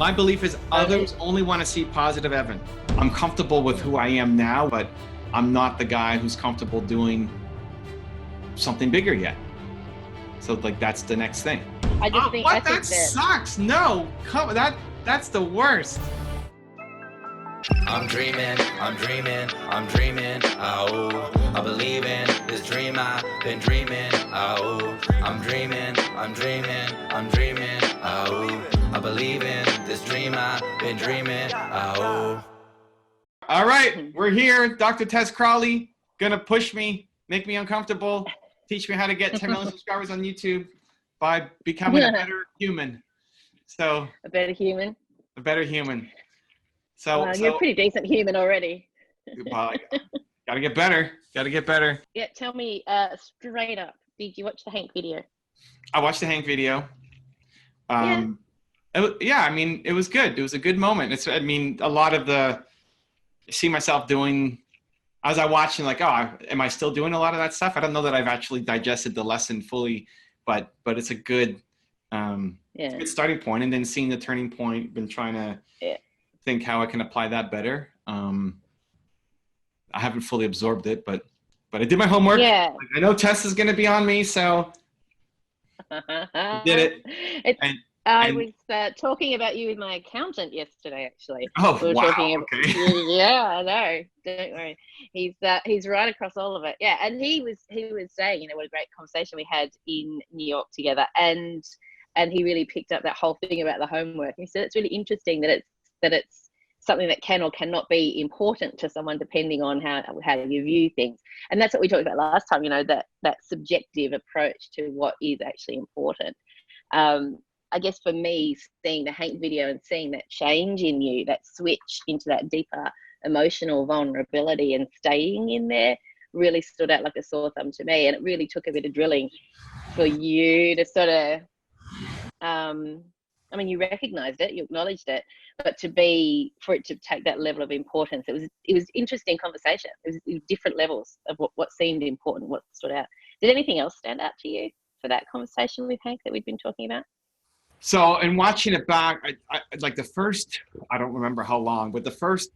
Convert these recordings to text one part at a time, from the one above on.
My belief is others only want to see positive Evan. I'm comfortable with who I am now, but I'm not the guy who's comfortable doing something bigger yet. So like that's the next thing. I just think what? That sucks. No, come that's the worst. I'm dreaming, I'm dreaming, I'm dreaming, oh, I believe in this dream I've been dreaming, oh, I'm dreaming, I'm dreaming, I'm dreaming, oh, I believe in this dream I've been dreaming, oh. All right, we're here. Dr. Tess Crawley, gonna push me, make me uncomfortable, teach me how to get 10 million subscribers on YouTube by becoming a better human. So a better human. A better human. So you're a pretty decent human already. Well, gotta get better. Gotta get better. Yeah, tell me straight up, did you watch the Hank video? I watched the Hank video. Yeah, I mean, it was good. It was a good moment. I mean, a lot of I see myself doing, as I watched and like, oh, am I still doing a lot of that stuff? I don't know that I've actually digested the lesson fully, but it's a good, it's a good starting point. And then seeing the turning point, been trying to think how I can apply that better. I haven't fully absorbed it, but I did my homework. Yeah. Like, I know Tess is going to be on me, so I did it. I was talking about you with my accountant yesterday, actually. Oh, we were wow. Talking about, okay. Yeah, I know. Don't worry. He's right across all of it. Yeah, and he was saying, what a great conversation we had in New York together, and he really picked up that whole thing about the homework. He said it's really interesting that it's something that can or cannot be important to someone depending on how you view things. And that's what we talked about last time, that subjective approach to what is actually important. I guess for me, seeing the Hank video and seeing that change in you, that switch into that deeper emotional vulnerability and staying in there really stood out like a sore thumb to me. And it really took a bit of drilling for you to sort of, you recognized it, you acknowledged it, but for it to take that level of importance, it was interesting conversation. It was different levels of what seemed important, what stood out. Did anything else stand out to you for that conversation with Hank that we've been talking about? So, in watching it back, I like the first, I don't remember how long, but the first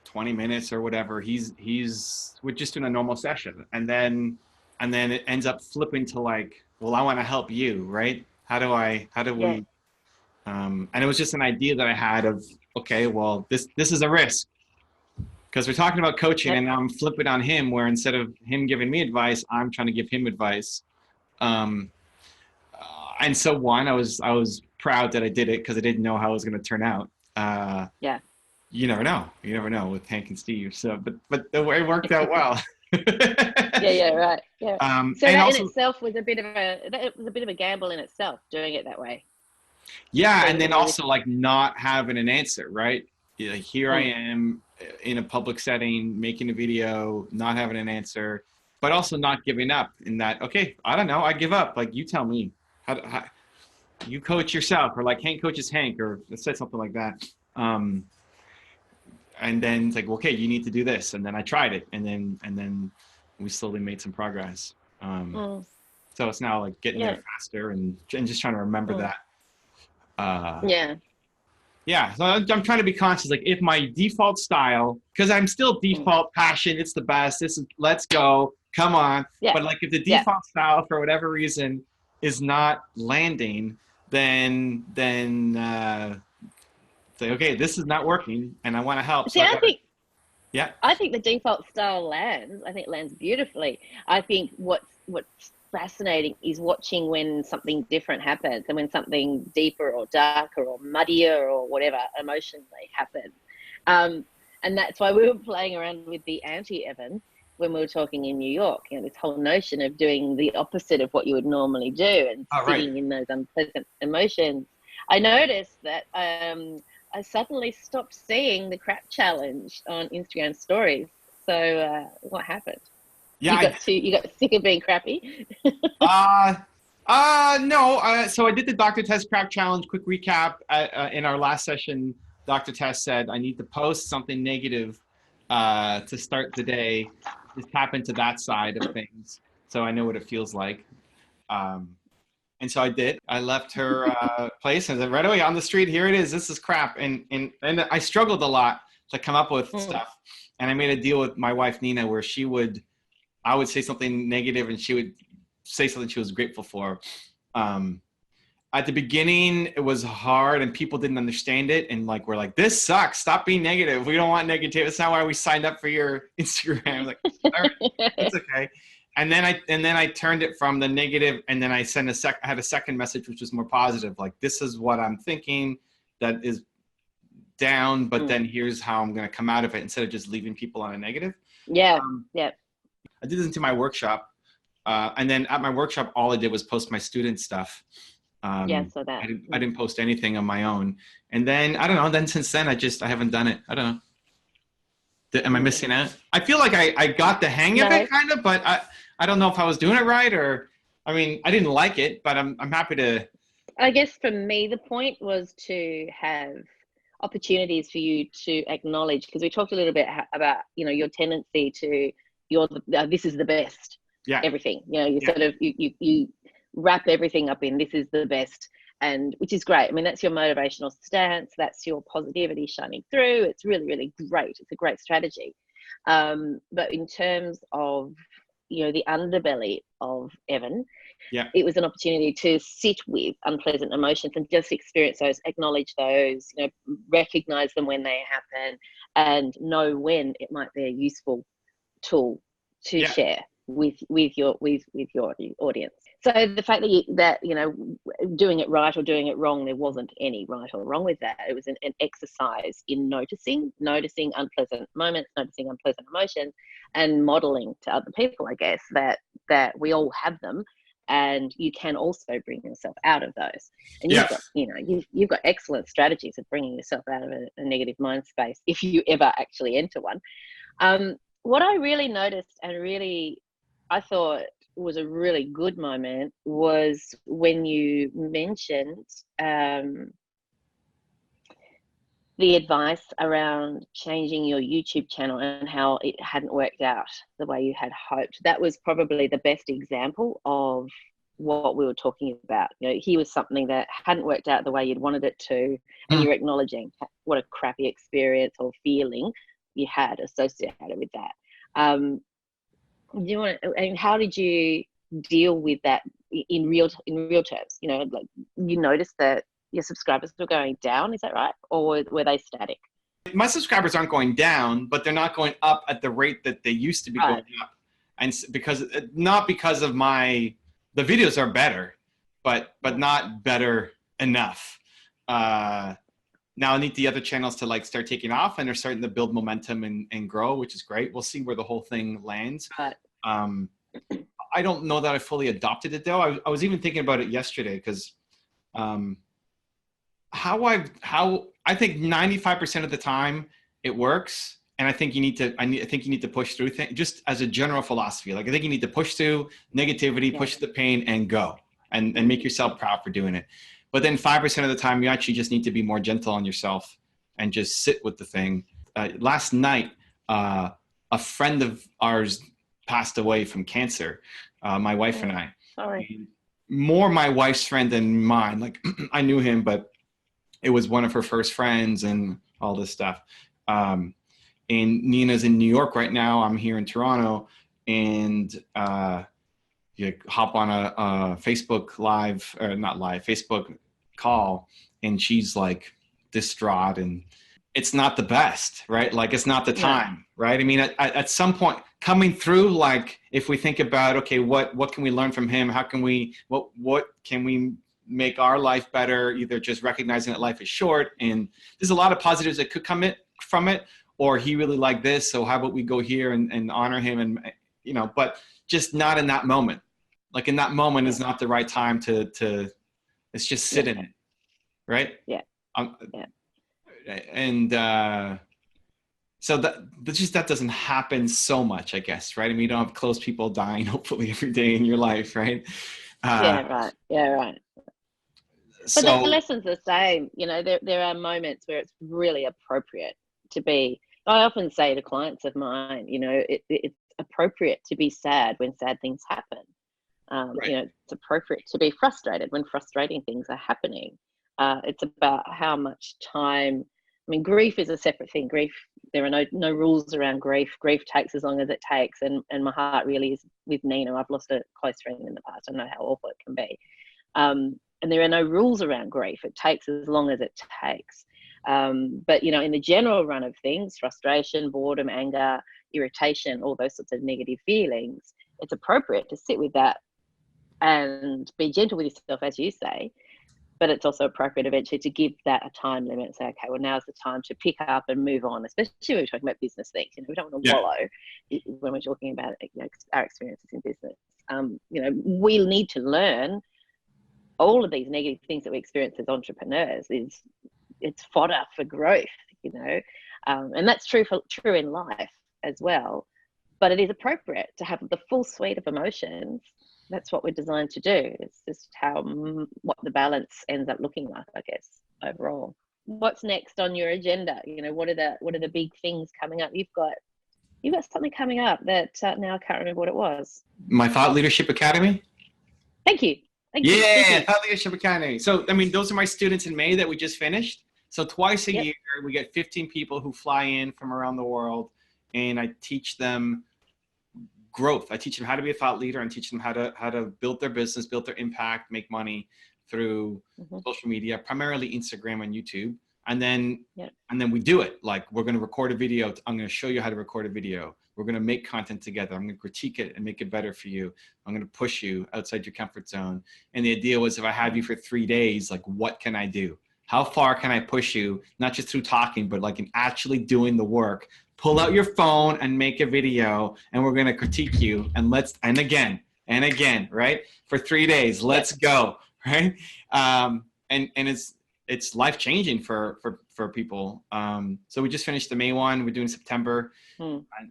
20 minutes or whatever, we're just doing a normal session. And then it ends up flipping to like, well, I want to help you, right? How do we, and it was just an idea that I had of, okay, well, this is a risk because we're talking about coaching and now I'm flipping on him where instead of him giving me advice, I'm trying to give him advice. And so I was proud that I did it because I didn't know how it was going to turn out. You never know with Hank and Steve. So, but the way it worked out well. Right. Yeah. So that also, in itself was a bit of a gamble in itself, doing it that way. Yeah, and then also like not having an answer, right? Here I am in a public setting, making a video, not having an answer, but also not giving up in that, okay, I don't know, I give up. Like, you tell me. How you coach yourself, or like Hank coaches Hank, or let's say something like that. And then it's like, okay, you need to do this. And then I tried it, and then we slowly made some progress. So it's now like getting there faster and just trying to remember that. So I'm trying to be conscious, like if my default style, because I'm still default passion, it's the best, let's go, come on. But like if the default style for whatever reason is not landing, then say, okay, this is not working and I want to help. See, I think the default style lands. I think it lands beautifully. I think what's fascinating is watching when something different happens and when something deeper or darker or muddier or whatever emotionally happens. And that's why we were playing around with the anti-Evan when we were talking in New York, this whole notion of doing the opposite of what you would normally do and sitting in those unpleasant emotions. I noticed that I suddenly stopped seeing the crap challenge on Instagram stories. So what happened? Yeah, you got sick of being crappy? No. So I did the Dr. Tess Crap Challenge. Quick recap. In our last session, Dr. Tess said I need to post something negative to start the day. Just tap into that side of things, so I know what it feels like. And so I did. I left her place and said, right away on the street, here it is. This is crap. And I struggled a lot to come up with stuff. And I made a deal with my wife, Nina, where I would say something negative and she would say something she was grateful for. At the beginning, it was hard and people didn't understand it. And like, we're like, this sucks. Stop being negative. We don't want negativity. That's not why we signed up for your Instagram. Like, all right, it's okay. And then I turned it from the negative, and then I had a second message, which was more positive. Like, this is what I'm thinking that is down, but then here's how I'm going to come out of it, instead of just leaving people on a negative. Yeah. I did this into my workshop. And then at my workshop, all I did was post my student stuff. So that I didn't post anything on my own. And then, I don't know, then since then, I haven't done it. I don't know. Am I missing out? I feel like I got the hang of it kind of, but I don't know if I was doing it right, or, I mean, I didn't like it, but I'm happy to. I guess for me, the point was to have opportunities for you to acknowledge, because we talked a little bit about, your tendency to, this is the best. Yeah. Everything, you sort of, you wrap everything up in, this is the best, and which is great. I mean, that's your motivational stance. That's your positivity shining through. It's really, really great. It's a great strategy. But in terms of, the underbelly of Evan, it was an opportunity to sit with unpleasant emotions and just experience those, acknowledge those, recognize them when they happen, and know when it might be a useful tool to share with your audience. So the fact that doing it right or doing it wrong, there wasn't any right or wrong with that. It was an exercise in noticing unpleasant moments, noticing unpleasant emotions, and modeling to other people, I guess, that we all have them, and you can also bring yourself out of those. And you've got excellent strategies of bringing yourself out of a negative mind space if you ever actually enter one. What I really noticed, and really I thought was a really good moment, was when you mentioned the advice around changing your YouTube channel and how it hadn't worked out the way you had hoped. That was probably the best example of what we were talking about. Here was something that hadn't worked out the way you'd wanted it to, and you're acknowledging what a crappy experience or feeling you had associated with that. How did you deal with that in real terms? Like, you noticed that your subscribers were going down, is that right? Or were they static? My subscribers aren't going down, but they're not going up at the rate that they used to be going up. And not because of the videos are better, but not better enough. Now I need the other channels to start taking off, and they're starting to build momentum and grow, which is great. We'll see where the whole thing lands. I don't know that I fully adopted it though. I was even thinking about it yesterday, because I think 95% of the time it works, and I think you need to push through things, just as a general philosophy. Like, I think you need to push through negativity, push the pain, and go, and make yourself proud for doing it. But then 5% of the time, you actually just need to be more gentle on yourself and just sit with the thing. Last night, a friend of ours passed away from cancer. My wife and I. Sorry. More my wife's friend than mine. Like, I knew him, but it was one of her first friends and all this stuff. And Nina's in New York right now. I'm here in Toronto, and you hop on a Facebook live, or not live, Facebook call, and she's like distraught, and it's not the best, right? Like, it's not the time, right? I mean, at some point coming through, like, if we think about, okay, what can we learn from him? How can we, what can we make our life better? Either just recognizing that life is short, and there's a lot of positives that could come from it, or he really liked this, so how about we go here and honor him, and but just not in that moment. Like, in that moment is not the right time to it's just sit in it, right? Yeah. And so that doesn't happen so much, I guess, right? I mean, you don't have close people dying, hopefully, every day in your life, right? Yeah, right. But the lesson's the same. There are moments where it's really appropriate to be. I often say to clients of mine, it's appropriate to be sad when sad things happen. Right. You know, it's appropriate to be frustrated when frustrating things are happening. It's about how much time. I mean, grief is a separate thing. Grief, there are no rules around grief. Grief takes as long as it takes, and my heart really is with Nina. I've lost a close friend in the past. I know how awful it can be. And there are no rules around grief. It takes as long as it takes. But, you know, in the general run of things, frustration, boredom, anger, irritation, all those sorts of negative feelings, it's appropriate to sit with that and be gentle with yourself, as you say. But it's also appropriate eventually to give that a time limit and say, okay, well, now's the time to pick up and move on, especially when we're talking about business things. You know, we don't want to wallow when we're talking about, you know, our experiences in business. You know, we need to learn all of these negative things that we experience as entrepreneurs. It's fodder for growth, you know, and that's true in life as well. But it is appropriate to have the full suite of emotions. That's what we're designed to do. It's just what the balance ends up looking like, I guess, overall. What's next on your agenda? You know, what are the big things coming up? You've got something coming up that now I can't remember what it was. My Thought Leadership Academy. Thank you. Yeah, Thought Leadership Academy. So, I mean, those are my students in May that we just finished. So twice a year, we get 15 people who fly in from around the world, and I teach them growth. I teach them how to be a thought leader, and teach them how to build their business, build their impact, make money through social media, primarily Instagram and YouTube. And then we do it. Like, we're going to record a video. I'm going to show you how to record a video. We're going to make content together. I'm going to critique it and make it better for you. I'm going to push you outside your comfort zone. And the idea was, if I have you for 3 days, like, what can I do? How far can I push you? Not just through talking, but like in actually doing the work. Pull out your phone and make a video, and we're going to critique you. And again, right? For 3 days, let's go, right? And it's life-changing for people. So we just finished the May one. We're doing September.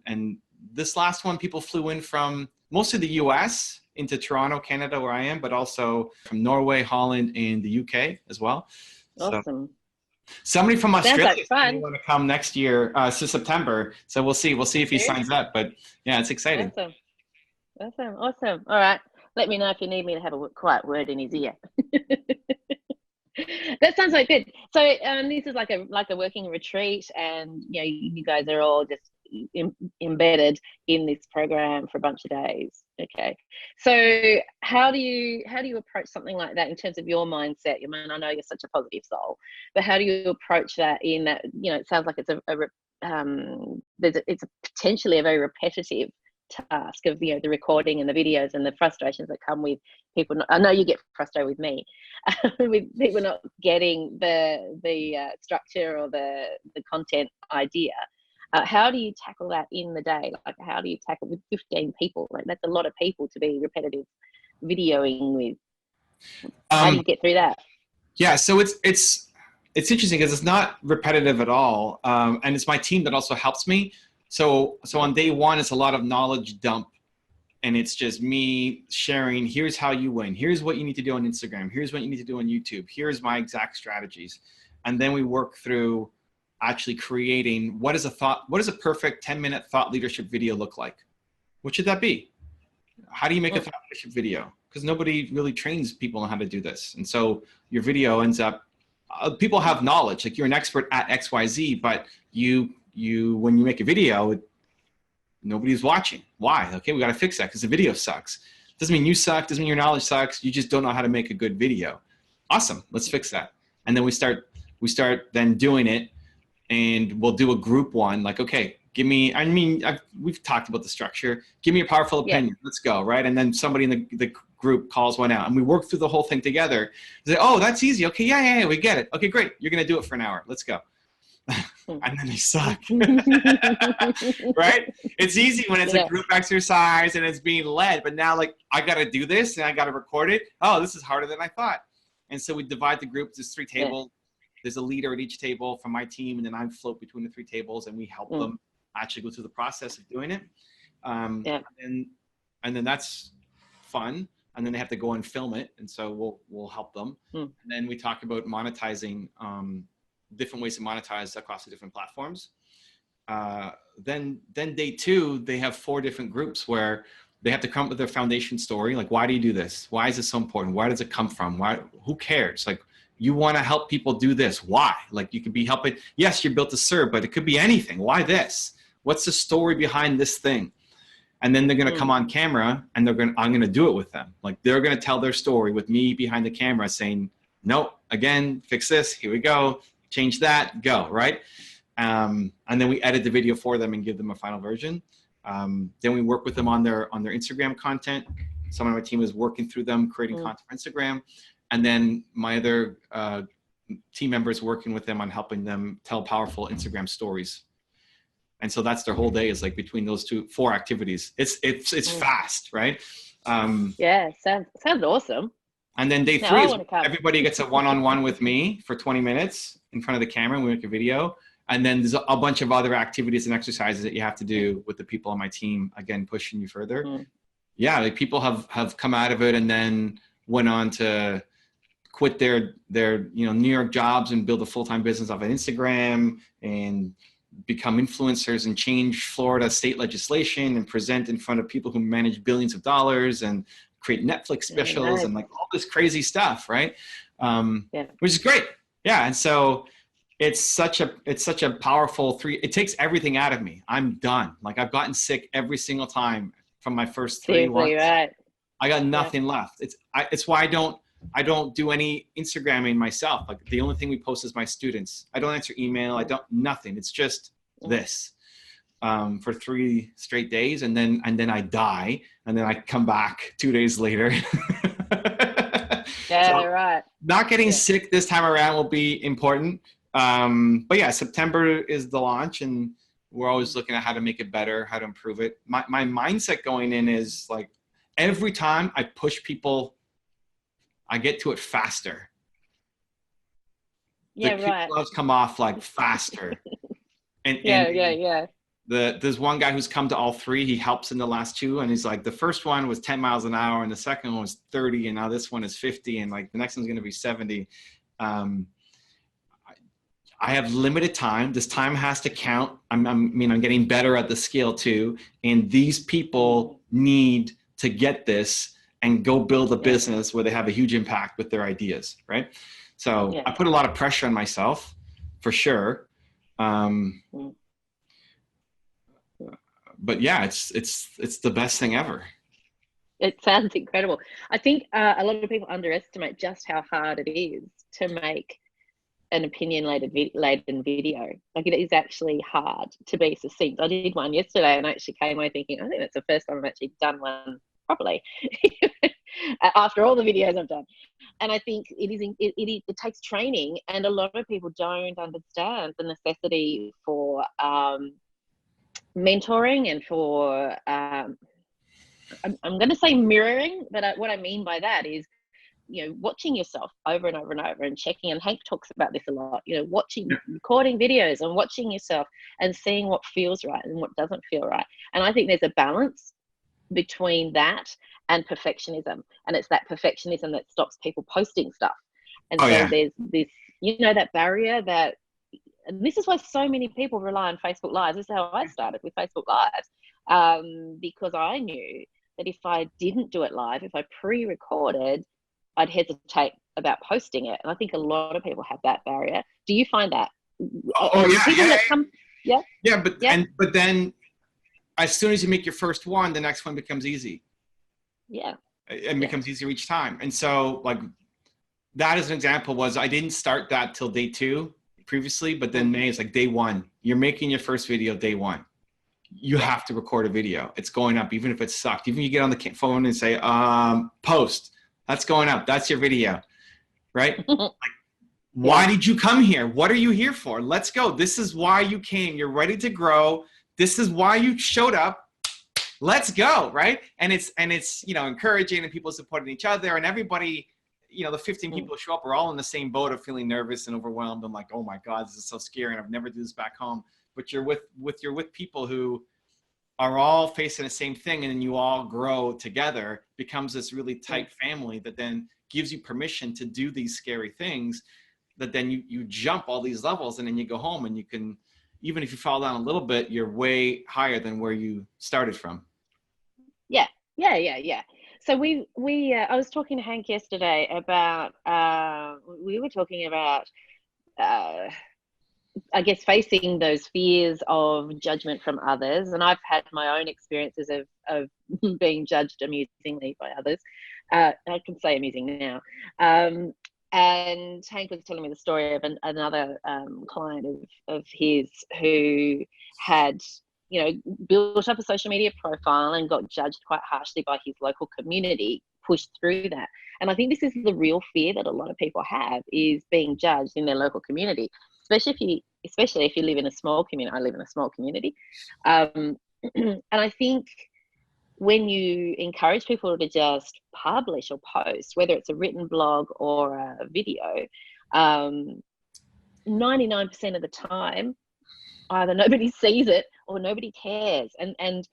And this last one, people flew in from mostly the US into Toronto, Canada, where I am, but also from Norway, Holland, and the UK as well. Awesome. So, somebody from Australia like want to come next year, so September. So we'll see if he signs up. But yeah, it's exciting. Awesome. All right. Let me know if you need me to have a quiet word in his ear. That sounds like good. So this is like a working retreat, and you know, you guys are all just embedded in this program for a bunch of days. Okay. So how do you approach something like that in terms of your mindset? I mean, I know you're such a positive soul, but how do you approach that in that, you know, it sounds like it's it's potentially a very repetitive task of, you know, the recording and the videos and the frustrations that come with people. I know you get frustrated with me, with people not getting the structure or the content idea. How do you tackle that in the day? Like, how do you tackle with 15 people? Like, that's a lot of people to be repetitive videoing with. How do you get through that? Yeah, so it's interesting because it's not repetitive at all, and it's my team that also helps me. So on day one, it's a lot of knowledge dump, and it's just me sharing, here's how you win. Here's what you need to do on Instagram. Here's what you need to do on YouTube. Here's my exact strategies. And then we work through actually creating what does a perfect 10-minute thought leadership video look like? What should that be? How do you make a thought leadership video? Because nobody really trains people on how to do this. And so your video ends up, people have knowledge, like you're an expert at XYZ, but when you make a video, nobody's watching. Why? Okay, we got to fix that because the video sucks. Doesn't mean you suck, doesn't mean your knowledge sucks. You just don't know how to make a good video. Awesome, let's fix that. And then we start then doing it, and we'll do a group one, like, okay, we've talked about the structure. Give me a powerful opinion. Let's go, right? And then somebody in the group calls one out, and we work through the whole thing together. Say, oh, that's easy. Okay, yeah, we get it. Okay, great. You're going to do it for an hour. Let's go. And then they suck. Right? It's easy when it's a group exercise and it's being led, but now, like, I got to do this and I got to record it. Oh, this is harder than I thought. And so we divide the group. There's 3 tables. There's a leader at each table from my team, and then I float between the 3 tables, and we help them actually go through the process of doing it. And then that's fun. And then they have to go and film it, and so we'll help them. And then we talk about monetizing, different ways to monetize across the different platforms. Then day 2, they have 4 different groups where They have to come up with their foundation story. Like, why do you do this? Why is this so important? Where does it come from? Why, who cares? Like, you want to help people do this. Why? Like, you could be helping. Yes, you're built to serve, but it could be anything. Why this? What's the story behind this thing? And then they're going to come on camera and I'm going to do it with them. Like, they're going to tell their story with me behind the camera saying, no, again, fix this. Here we go. Change that, go, right? And then we edit the video for them and give them a final version. Then we work with them on their Instagram content. Someone on my team is working through them, creating content for Instagram. And then my other team members working with them on helping them tell powerful Instagram stories. And so that's their whole day, is like between those 4 activities. It's fast, right? Yeah, sounds awesome. And then day 3 is everybody gets a one-on-one with me for 20 minutes in front of the camera, and we make a video. And then there's a bunch of other activities and exercises that you have to do with the people on my team, again, pushing you further. Yeah, like people have come out of it and then went on to quit their New York jobs and build a full-time business off of Instagram and become influencers and change Florida state legislation and present in front of people who manage billions of dollars and create Netflix specials and like all this crazy stuff, right? Which is great. Yeah, and so it's such a powerful it takes everything out of me. I'm done. Like, I've gotten sick every single time from my first 3 months. Right. I got nothing left. It's why I don't do any Instagramming myself. Like, the only thing we post is my students. I don't answer email. Nothing. It's just this for 3 straight days. And then I die. And then I come back 2 days later. Yeah, so right. Not getting sick this time around will be important. But yeah, September is the launch, and we're always looking at how to make it better, how to improve it. My mindset going in is like, every time I push people, I get to it faster. Yeah, the right. gloves come off like faster. and there's one guy who's come to all 3. He helps in the last 2, and he's like, the first one was 10 miles an hour, and the second one was 30, and now this one is 50, and like the next one's going to be 70. I have limited time. This time has to count. I'm getting better at the scale too. And these people need to get this and go build a business where they have a huge impact with their ideas, right? So I put a lot of pressure on myself, for sure. But yeah, it's the best thing ever. It sounds incredible. I think a lot of people underestimate just how hard it is to make an opinion-laden video. Like, it is actually hard to be succinct. I did one yesterday, and I actually came away thinking, I think that's the first time I've actually done one properly after all the videos I've done. And I think it takes training, and a lot of people don't understand the necessity for mentoring and for I'm going to say mirroring, but what I mean by that is, watching yourself over and over and over and checking, and Hank talks about this a lot, recording videos and watching yourself and seeing what feels right and what doesn't feel right. And I think there's a balance between that and perfectionism, and it's that perfectionism that stops people posting stuff. And there's this, that barrier and this is why so many people rely on Facebook Lives. This is how I started with Facebook Lives, because I knew that if I didn't do it live, if I pre-recorded, I'd hesitate about posting it. And I think a lot of people have that barrier. Do you find that? But then as soon as you make your first one, the next one becomes easy. Yeah. It becomes easier each time. And so, like, that as an example was, I didn't start that till day 2 previously, but then May is like day 1. You're making your first video day 1. You have to record a video. It's going up, even if it sucked. Even if you get on the phone and say, post. That's going up. That's your video, right? Like, why did you come here? What are you here for? Let's go. This is why you came. You're ready to grow. This is why you showed up. Let's go, right? And it's encouraging, and people supporting each other, and everybody, the 15 people who show up are all in the same boat of feeling nervous and overwhelmed. I'm like, oh my God, this is so scary, and I've never done this back home. But you're with people who are all facing the same thing, and then you all grow together, becomes this really tight family that then gives you permission to do these scary things, that then you jump all these levels, and then you go home, and you can, even if you fall down a little bit, you're way higher than where you started from. Yeah, Yeah. So I was talking to Hank yesterday about we were talking about I guess facing those fears of judgment from others, and I've had my own experiences of being judged amusingly by others. I can say amusing now. And Hank was telling me the story of another client of his who had, you know, built up a social media profile and got judged quite harshly by his local community, pushed through that. And I think this is the real fear that a lot of people have, is being judged in their local community, especially if you live in a small community. I live in a small community. And I think when you encourage people to just publish or post, whether it's a written blog or a video, 99% of the time, either nobody sees it or nobody cares. And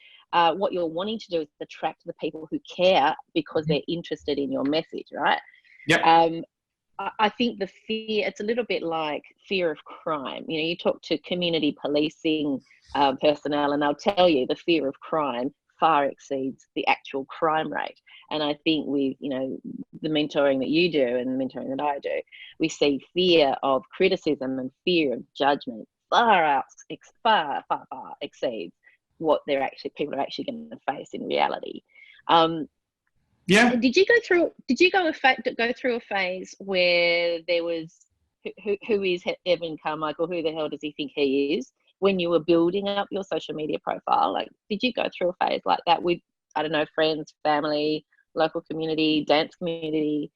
what you're wanting to do is attract the people who care because they're interested in your message, right? Yep. I think the fear, it's a little bit like fear of crime. You know, you talk to community policing personnel and they'll tell you the fear of crime far exceeds the actual crime rate. And I think with, you know, the mentoring that you do and the mentoring that I do, we see fear of criticism and fear of judgment far exceeds what people are actually going to face in reality. Yeah. Did you go through a phase where there was who is Evan Carmichael? Who the hell does he think he is? When you were building up your social media profile, like, did you go through a phase like that with, I don't know, friends, family, local community, dance community?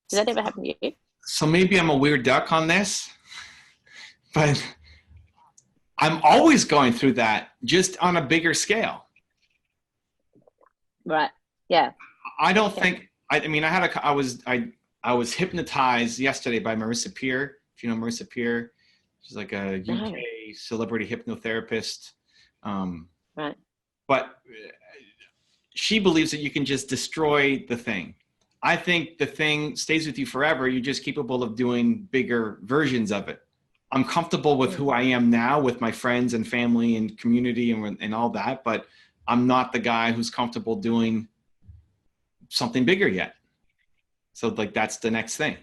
Did that ever happen to you? So maybe I'm a weird duck on this, but I'm always going through that, just on a bigger scale. Right. Yeah. I don't think, I mean, I was hypnotized yesterday by Marissa Peer. If you know Marissa Peer, she's like a UK celebrity hypnotherapist. Right. But she believes that you can just destroy the thing. I think the thing stays with you forever. You're just capable of doing bigger versions of it. I'm comfortable with who I am now, with my friends and family and community and all that, but I'm not the guy who's comfortable doing something bigger yet. So like, that's the next thing.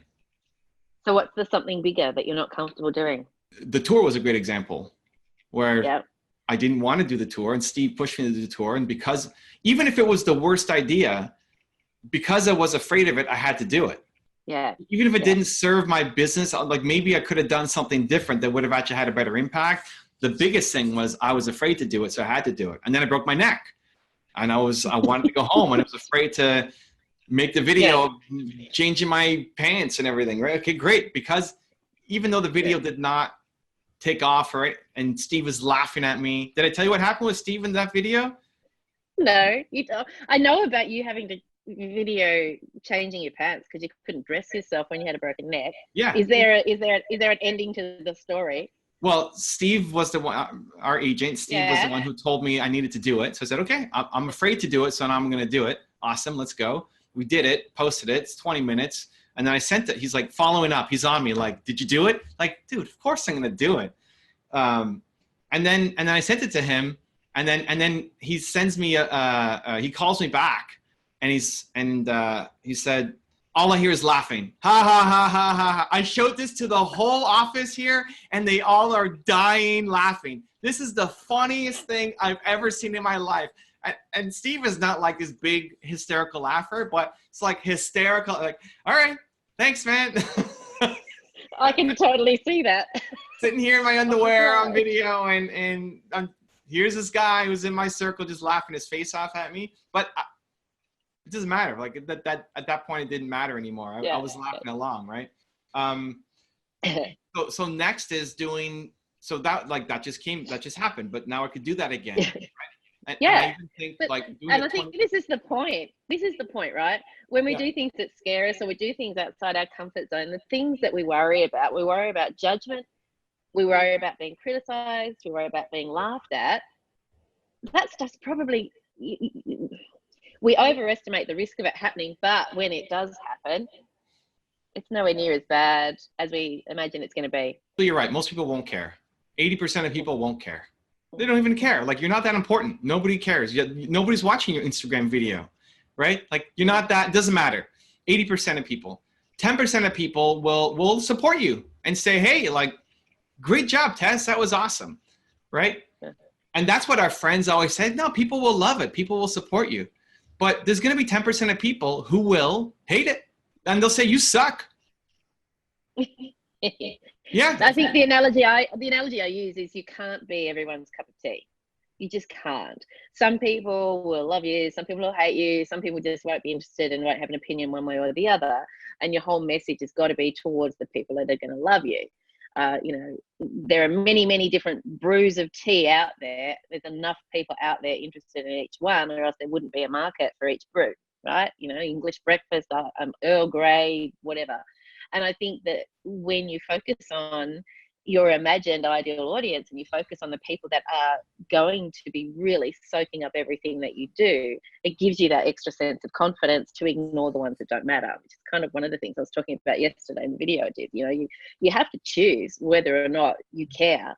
So what's the something bigger that you're not comfortable doing? The tour was a great example where Yep. I didn't want to do the tour and Steve pushed me to do the tour. And because even if it was the worst idea, because I was afraid of it, I had to do it. Yeah. Even if it didn't serve my business, like maybe I could have done something different that would have actually had a better impact. The biggest thing was I was afraid to do it, so I had to do it. And then I broke my neck. And I wanted to go home, and I was afraid to make the video of changing my pants and everything, right? Okay, great. Because even though the video did not take off, right, and Steve was laughing at me. Did I tell you what happened with Steve in that video? No, I know about you having to video changing your pants because you couldn't dress yourself when you had a broken neck. Yeah. Is there an ending to the story? Well, Steve was the one, our agent. Steve was the one who told me I needed to do it. So I said, okay, I'm afraid to do it, so now I'm going to do it. Awesome, let's go. We did it, posted it. It's 20 minutes. And then I sent it. He's like following up. He's on me like, did you do it? Like, dude, of course I'm going to do it. And then I sent it to him. And then he sends me he calls me back, and he said, all I hear is laughing. Ha, ha, ha, ha, ha, ha. I showed this to the whole office here, and they all are dying laughing. This is the funniest thing I've ever seen in my life. And Steve is not like this big hysterical laugher, but it's like hysterical. Like, all right, thanks, man. I can totally see that. Sitting here in my underwear on video, and here's this guy who's in my circle just laughing his face off at me. But it doesn't matter. Like that at that point, it didn't matter anymore. I was laughing along, right? So next is doing. So that just happened. But now I could do that again. Right? And I even think, I think this is the point. This is the point, right? When we do things that scare us, or we do things outside our comfort zone, the things that we worry about judgment, we worry about being criticized, we worry about being laughed at. That stuff's probably, we overestimate the risk of it happening, but when it does happen, it's nowhere near as bad as we imagine it's going to be. So you're right. Most people won't care. 80% of people won't care. They don't even care. Like, you're not that important. Nobody cares. Nobody's watching your Instagram video. right? Like you're not that, it doesn't matter. 80% of people, 10% of people will support you and say, hey, like, great job, Tess. That was awesome. Right. And that's what our friends always said. No, people will love it. People will support you. But there's going to be 10% of people who will hate it. And they'll say, you suck. Yeah. I think the analogy I use is you can't be everyone's cup of tea. You just can't. Some people will love you. Some people will hate you. Some people just won't be interested and won't have an opinion one way or the other. And your whole message has got to be towards the people that are going to love you. You know, there are many, many different brews of tea out there. There's enough people out there interested in each one, or else there wouldn't be a market for each brew, right? You know, English breakfast, Earl Grey, whatever. And I think that when you focus on your imagined ideal audience and you focus on the people that are going to be really soaking up everything that you do, it gives you that extra sense of confidence to ignore the ones that don't matter, which is kind of one of the things I was talking about yesterday in the video I did. You know, you have to choose whether or not you care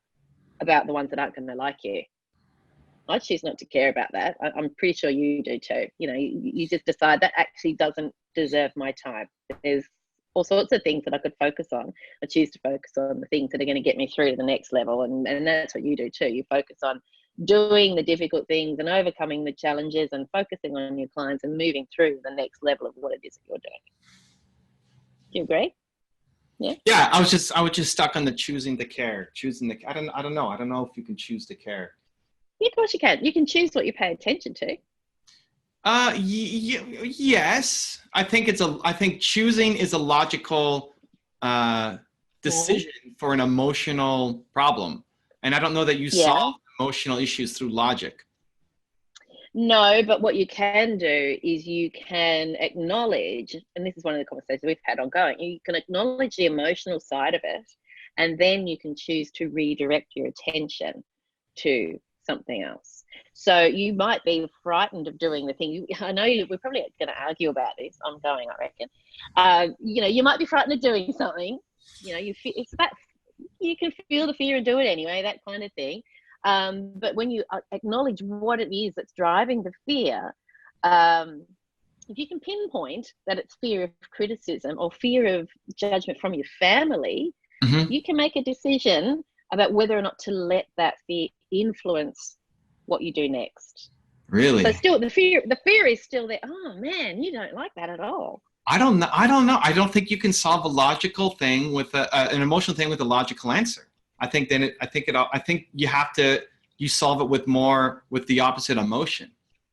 about the ones that aren't going to like you. I choose not to care about that. I'm pretty sure you do too. You know, you just decide that actually doesn't deserve my time. There's all sorts of things that I could focus on. I choose to focus on the things that are going to get me through to the next level. And that's what you do too. You focus on doing the difficult things and overcoming the challenges and focusing on your clients and moving through the next level of what it is that you're doing. Do you agree? Yeah. Yeah. I was just stuck on the choosing to care, I don't know. I don't know if you can choose to care. Yeah, of course you can. You can choose what you pay attention to. Yes. I think choosing is a logical decision for an emotional problem. And I don't know that you solve emotional issues through logic. No, but what you can do is you can acknowledge, and this is one of the conversations we've had ongoing, you can acknowledge the emotional side of it, and then you can choose to redirect your attention to something else. So you might be frightened of doing the thing. I know we're probably going to argue about this ongoing, I reckon. You know, you might be frightened of doing something. You know, it's that you can feel the fear and do it anyway, that kind of thing. But when you acknowledge what it is that's driving the fear, if you can pinpoint that it's fear of criticism or fear of judgment from your family, you can make a decision about whether or not to let that fear influence what you do next. Really? So still the fear is still there. Oh man, you don't like that at all. I don't know. I don't think you can solve a logical thing with an emotional thing with a logical answer. I think you solve it with the opposite emotion.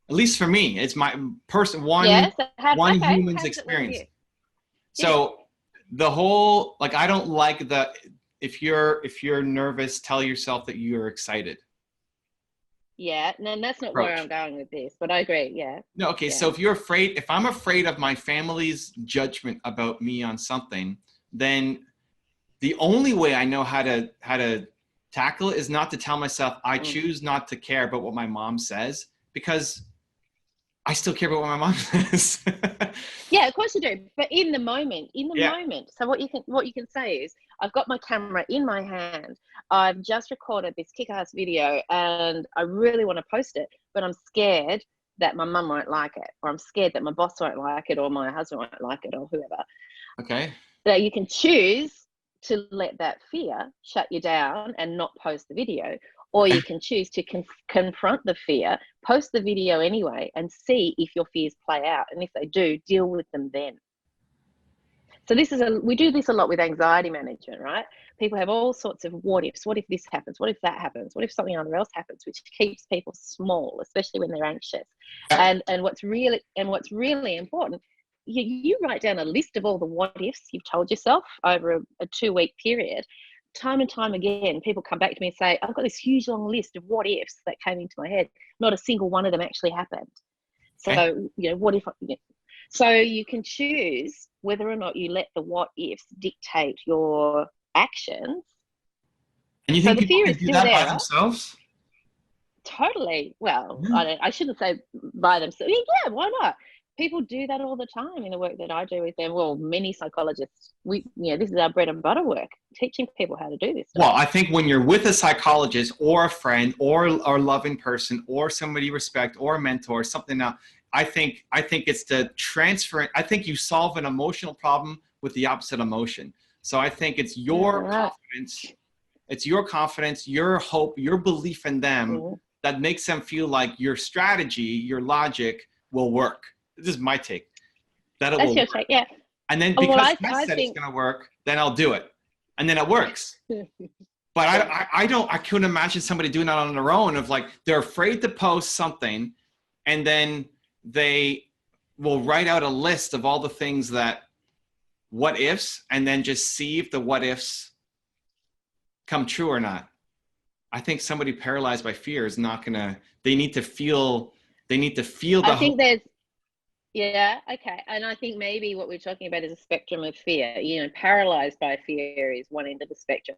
At least for me, it's my one human's experience. So the whole, like, I don't like if you're nervous, tell yourself that you're excited. Yeah, no, that's not where I'm going with this, but I agree. Yeah. No, okay. Yeah. So if I'm afraid of my family's judgment about me on something, then the only way I know how to tackle it is not to tell myself I choose not to care about what my mom says, because I still care about what my mom says. Yeah, of course you do. But in the moment. So what you can say is, I've got my camera in my hand. I've just recorded this kick-ass video and I really want to post it, but I'm scared that my mum won't like it, or I'm scared that my boss won't like it, or my husband won't like it, or whoever. Okay. That you can choose to let that fear shut you down and not post the video, or you can choose to confront the fear, post the video anyway, and see if your fears play out. And if they do, deal with them then. So we do this a lot with anxiety management, right? People have all sorts of what ifs. What if this happens? What if that happens? What if something else happens? Which keeps people small, especially when they're anxious. And what's really important, you write down a list of all the what ifs you've told yourself over a 2-week period. Time and time again, people come back to me and say, I've got this huge long list of what ifs that came into my head. Not a single one of them actually happened. So, what if... So you can choose whether or not you let the what ifs dictate your actions. And you think people can do that by themselves? Totally. Well, I shouldn't say by themselves. Yeah, why not? People do that all the time in the work that I do with them. Well, many psychologists, this is our bread and butter work, teaching people how to do this stuff. Well, I think when you're with a psychologist or a friend or a loving person or somebody you respect or a mentor, something else, I think it's the transfer. I think you solve an emotional problem with the opposite emotion. So I think it's your confidence. It's your confidence, your hope, your belief in them that makes them feel like your strategy, your logic will work. This is my take. That That's your take, yeah. And then because I said it's going to work, then I'll do it. And then it works. But I couldn't imagine somebody doing that on their own, of like, they're afraid to post something and then they will write out a list of all the things that what ifs, and then just see if the what ifs come true or not. I think somebody paralyzed by fear is not gonna, they need to feel the I think there's, yeah, okay. And I think maybe what we're talking about is a spectrum of fear. You know, paralyzed by fear is one end of the spectrum.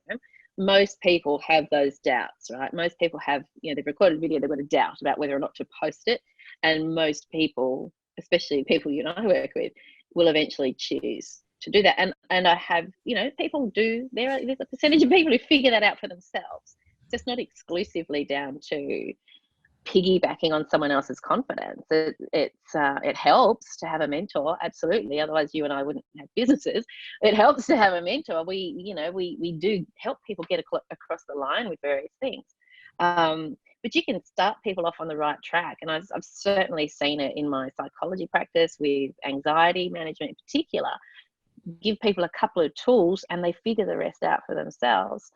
Most people have those doubts, right? Most people have, you know, they've recorded a video, they've got a doubt about whether or not to post it. And most people, especially people you and I work with, will eventually choose to do that. And I have, you know, people do, there's a percentage of people who figure that out for themselves. It's just not exclusively down to piggybacking on someone else's confidence. It helps to have a mentor, absolutely. Otherwise, you and I wouldn't have businesses. It helps to have a mentor. We do help people get across the line with various things. But you can start people off on the right track. And I've certainly seen it in my psychology practice with anxiety management in particular. Give people a couple of tools and they figure the rest out for themselves.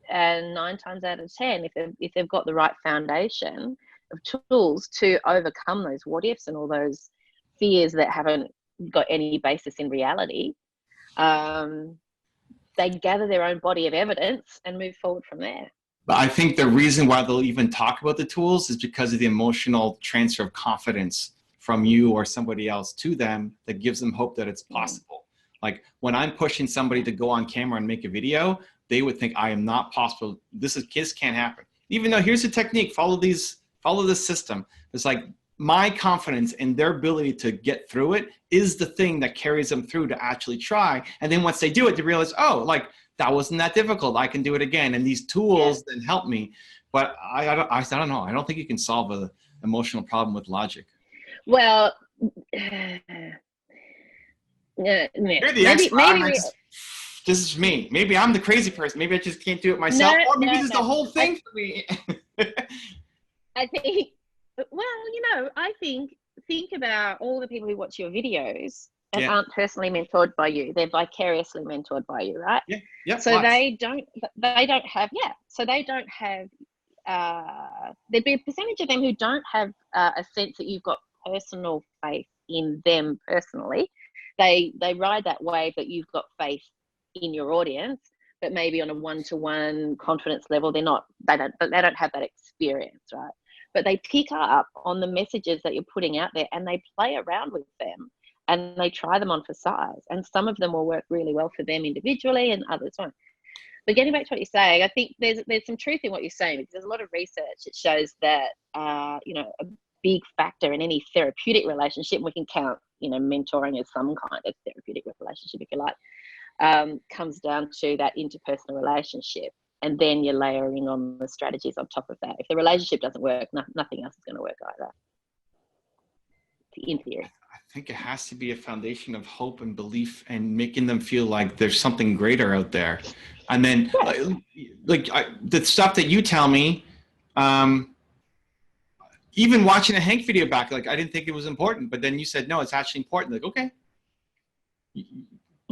And 9 times out of 10, if they've got the right foundation of tools to overcome those what ifs and all those fears that haven't got any basis in reality, they gather their own body of evidence and move forward from there. But I think the reason why they'll even talk about the tools is because of the emotional transfer of confidence from you or somebody else to them that gives them hope that it's possible. Like when I'm pushing somebody to go on camera and make a video, they would think I am not possible. This can't happen. Even though here's the technique, follow this system. It's like my confidence in their ability to get through it is the thing that carries them through to actually try. And then once they do it, they realize, oh, like that wasn't that difficult. I can do it again. And these tools then help me. But I don't know. I don't think you can solve an emotional problem with logic. Well, you're the expert. This is me. Maybe I'm the crazy person. Maybe I just can't do it myself. Or maybe this is the whole thing for me. I think, well, you know, think about all the people who watch your videos and aren't personally mentored by you. They're vicariously mentored by you, right? Yeah. Yeah. So they don't have, there'd be a percentage of them who don't have a sense that you've got personal faith in them personally. They ride that wave that you've got faith in your audience, but maybe on a one-to-one confidence level, they don't have that experience, right? But they pick up on the messages that you're putting out there and they play around with them and they try them on for size. And some of them will work really well for them individually and others won't. But getting back to what you're saying, I think there's some truth in what you're saying, because there's a lot of research that shows that, you know, a big factor in any therapeutic relationship, we can count, you know, mentoring as some kind of therapeutic relationship, if you like, comes down to that interpersonal relationship, and then you're layering on the strategies on top of that. If the relationship doesn't work, nothing else is going to work either, in theory. I think it has to be a foundation of hope and belief and making them feel like there's something greater out there. And then the stuff that you tell me, even watching a Hank video back, like I didn't think it was important, but then you said, no, it's actually important. Like, okay.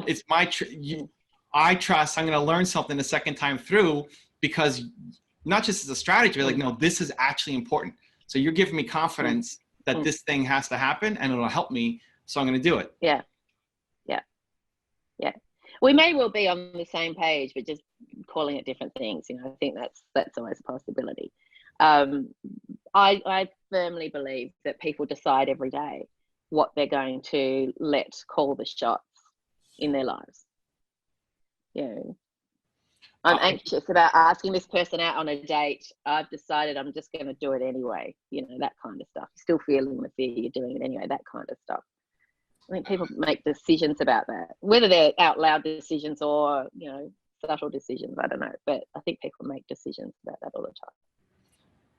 It's I trust I'm going to learn something the second time through, because not just as a strategy, but like, no, this is actually important. So you're giving me confidence that this thing has to happen and it'll help me. So I'm going to do it. Yeah. We may well be on the same page, but just calling it different things. You know, I think that's always a possibility. I firmly believe that people decide every day what they're going to let call the shots in their lives. You know, I'm anxious about asking this person out on a date. I've decided I'm just going to do it anyway. You know, that kind of stuff. Still feeling the fear, you're doing it anyway, that kind of stuff. I think people make decisions about that, whether they're out loud decisions or, you know, subtle decisions, I don't know. But I think people make decisions about that all the time.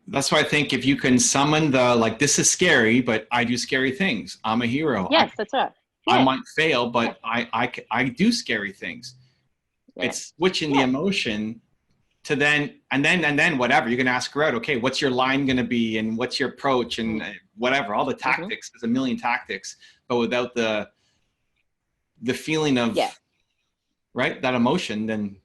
That's why I think if you can summon the, like, this is scary, but I do scary things. I'm a hero. Yes, that's right. I Yeah. might fail, but I do scary things. Yeah. It's switching the emotion to then whatever. You can ask her out, okay, what's your line going to be and what's your approach and whatever, all the tactics. There's a million tactics, but without the feeling of, right, that emotion, then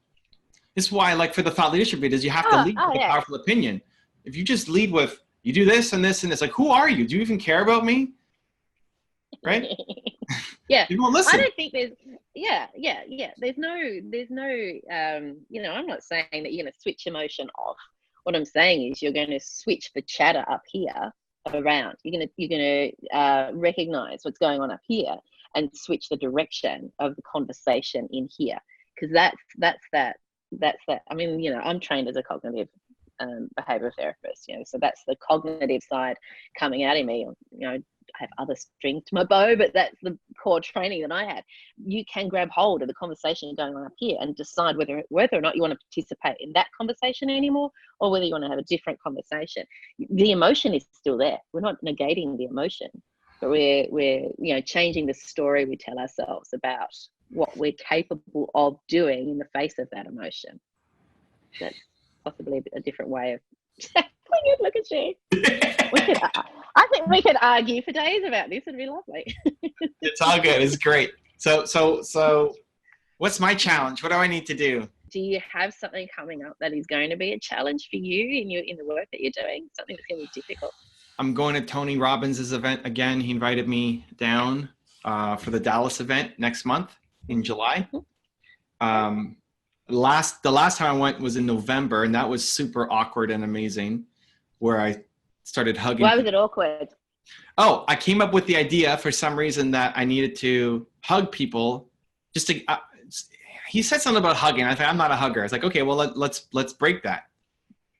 this is why, like, for the thought leadership videos, you have to lead with a powerful opinion. If you just lead with, you do this and this, and it's like, who are you? Do you even care about me? Right? Yeah. You won't listen. I don't think there's, There's no, you know, I'm not saying that you're going to switch emotion off. What I'm saying is you're going to switch the chatter up here around. You're going to recognize what's going on up here and switch the direction of the conversation in here. Because that's that. I mean, you know, I'm trained as a cognitive behavioral therapist, you know, so that's the cognitive side coming out in me. You know, I have other strings to my bow, but that's the core training that I had. You can grab hold of the conversation going on up here and decide whether or not you want to participate in that conversation anymore, or whether you want to have a different conversation. The emotion is still there. We're not negating the emotion, but we're you know, changing the story we tell ourselves about what we're capable of doing in the face of that emotion. That's possibly a different way of look at you. I think we could argue for days about this. It'd be lovely. It's all good. It's great. So what's my challenge? What do I need to do? Do you have something coming up that is going to be a challenge for you in the work that you're doing? Something that's going to be difficult? I'm going to Tony Robbins' event again. He invited me down for the Dallas event next month in July. The last time I went was in November, and that was super awkward and amazing, where I started hugging. Why was it awkward? Oh, I came up with the idea for some reason that I needed to hug people. Just to, he said something about hugging. I thought, I'm not a hugger. I was like, okay, well, let's break that.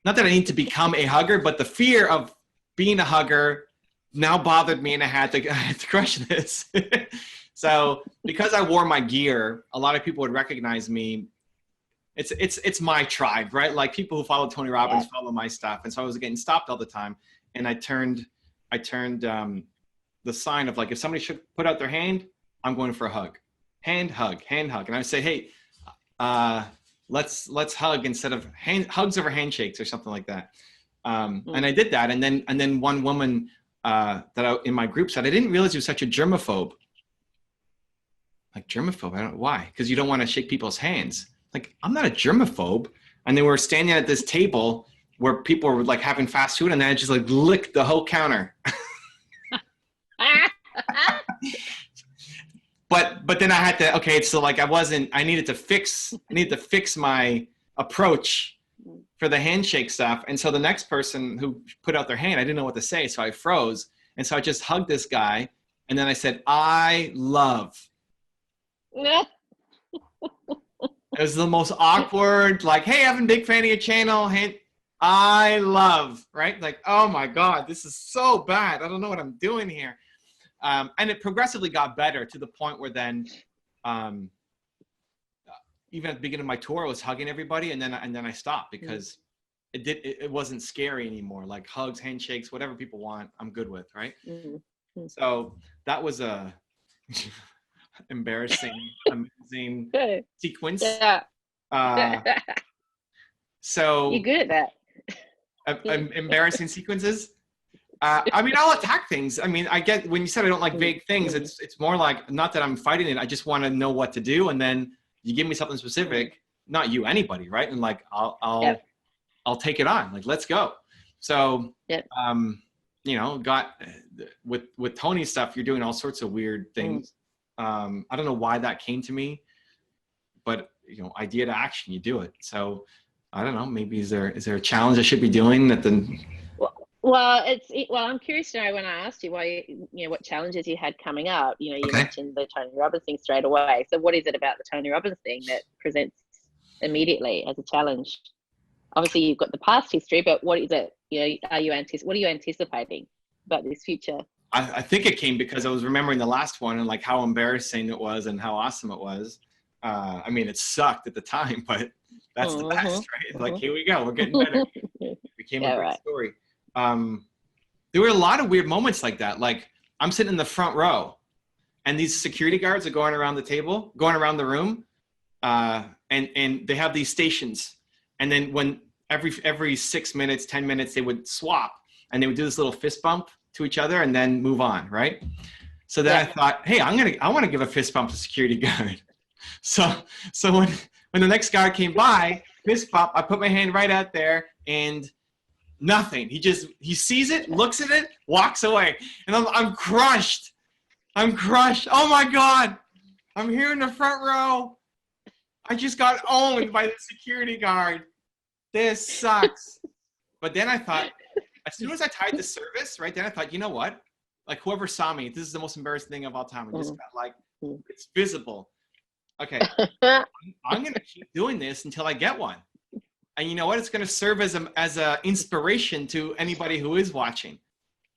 Not that I need to become a hugger, but the fear of being a hugger now bothered me, and I had to crush this. So because I wore my gear, a lot of people would recognize me. It's my tribe, right? Like, people who follow Tony Robbins follow my stuff. And so I was getting stopped all the time. And I turned the sign of, like, if somebody should put out their hand, I'm going for a hug. Hand hug. And I would say, hey, let's hug instead of hugs over handshakes or something like that. And I did that. And then one woman in my group said, I didn't realize you were such a germaphobe. Like, germaphobe? I don't know why. Because you don't want to shake people's hands. Like, I'm not a germaphobe. And they were standing at this table where people were, like, having fast food, and then I just, like, licked the whole counter. But then I had to, okay, so, like, I needed to fix my approach for the handshake stuff. And so the next person who put out their hand, I didn't know what to say, so I froze. And so I just hugged this guy, and then I said, I love. It was the most awkward, like, hey, I've been a big fan of your channel. Hey, I love, right? Like, oh my God, this is so bad. I don't know what I'm doing here. And it progressively got better to the point where then, even at the beginning of my tour, I was hugging everybody, and then I stopped because it wasn't scary anymore. Like, hugs, handshakes, whatever people want, I'm good with, right? Mm-hmm. So that was a embarrassing, amazing sequence. Yeah. So you're good at that. Embarrassing sequences. I mean, I'll attack things. I mean, I get when you said I don't like vague things. It's more like, not that I'm fighting it. I just want to know what to do, and then you give me something specific. Not you, anybody, right? And, like, I'll take it on. Like, let's go. So, you know, with Tony's stuff, you're doing all sorts of weird things. I don't know why that came to me, but, you know, idea to action, you do it. So I don't know, maybe is there a challenge I should be doing that then? Well, I'm curious to know, when I asked you why, you know, what challenges you had coming up, you know, you mentioned the Tony Robbins thing straight away. So what is it about the Tony Robbins thing that presents immediately as a challenge? Obviously you've got the past history, but what is it? You know, what are you anticipating about this future? I think it came because I was remembering the last one and, like, how embarrassing it was and how awesome it was. I mean, it sucked at the time, but that's the best, right? Like, here we go. We're getting better. It became a great story. there were a lot of weird moments like that. Like I'm sitting in the front row and these security guards are going around the table, going around the room. And they have these stations. And then when every 6 minutes, 10 minutes, they would swap and they would do this little fist bump to each other and then move on. Right. So then I thought, hey, I want to give a fist bump to security guard. So when the next guard came by, fist bump, I put my hand right out there and nothing. He sees it, looks at it, walks away. And I'm crushed. I'm crushed. Oh my God. I'm here in the front row. I just got owned by the security guard. This sucks. But then I thought, as soon as I tied the service, right then I thought, you know what? Like whoever saw me, this is the most embarrassing thing of all time. I just got like, it's visible. Okay, I'm gonna keep doing this until I get one. And you know what? It's gonna serve as a inspiration to anybody who is watching.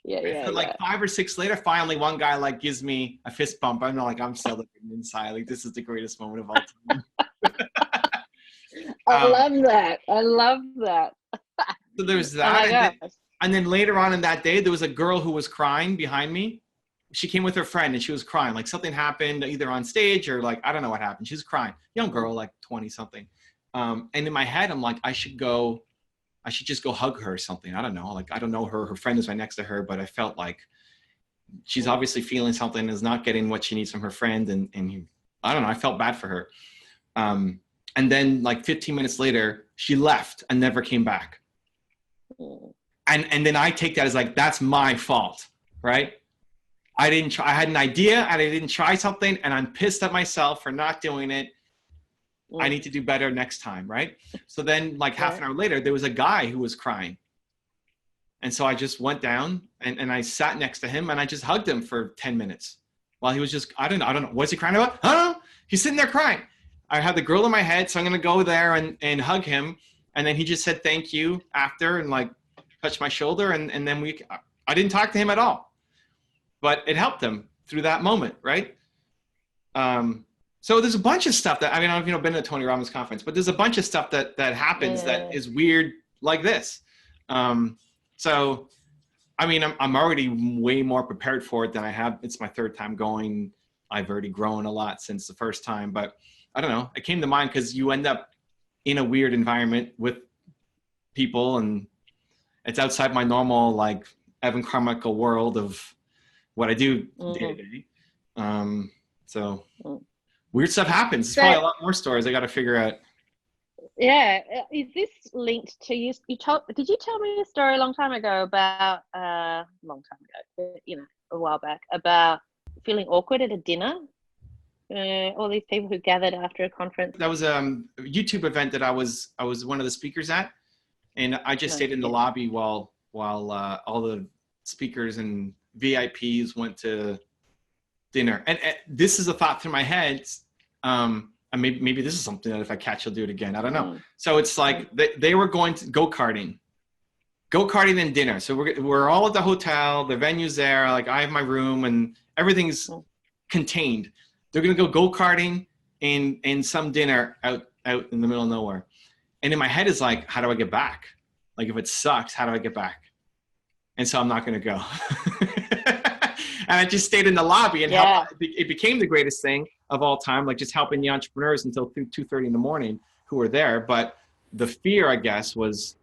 So like 5 or 6 later, finally one guy like gives me a fist bump. I'm like, I'm celebrating inside. Like this is the greatest moment of all time. I love that. So there's that. And then later on in that day, there was a girl who was crying behind me. She came with her friend and she was crying. Like something happened either on stage or like, I don't know what happened. She was crying. Young girl, like 20 something. And in my head, I'm like, I should just go hug her or something. I don't know. Like, I don't know her. Her friend is right next to her, but I felt like she's obviously feeling something, is not getting what she needs from her friend. And I don't know. I felt bad for her. And then like 15 minutes later, she left and never came back. And then I take that as like, that's my fault, right? I had an idea and I didn't try something and I'm pissed at myself for not doing it. I need to do better next time, right? So then like half an hour later, there was a guy who was crying. And so I just went down and I sat next to him and I just hugged him for 10 minutes while he was just, I don't know. What's he crying about? I don't know. He's sitting there crying. I had the girl in my head, so I'm going to go there and hug him. And then he just said, thank you after and like touched my shoulder. And then I didn't talk to him at all, but it helped him through that moment. Right. So there's a bunch of stuff that, I mean, I don't know if you've been to a Tony Robbins conference, but there's a bunch of stuff that happens that is weird like this. So, I mean, I'm already way more prepared for it than I have. It's my third time going. I've already grown a lot since the first time, but I don't know. It came to mind because you end up in a weird environment with people and it's outside my normal, like Evan Carmichael world of what I do day to day. So weird stuff happens. There's probably a lot more stories I got to figure out. Yeah. Is this linked to you? Did you tell me a story a long time ago about, a while back, about feeling awkward at a dinner? All these people who gathered after a conference. That was a YouTube event that I was one of the speakers at, and I just stayed in the lobby while all the speakers and VIPs went to dinner. And this is a thought through my head. And maybe this is something that if I catch, you'll do it again. I don't know. So it's like they were going to go-karting and dinner. So we're all at the hotel. The venue's there. Like I have my room and everything's contained. They're going to go go-karting in some dinner out in the middle of nowhere. And in my head is like, how do I get back? Like if it sucks, how do I get back? And so I'm not going to go. And I just stayed in the lobby and it became the greatest thing of all time, like just helping the entrepreneurs until 2:30 in the morning who were there. But the fear, I guess, was,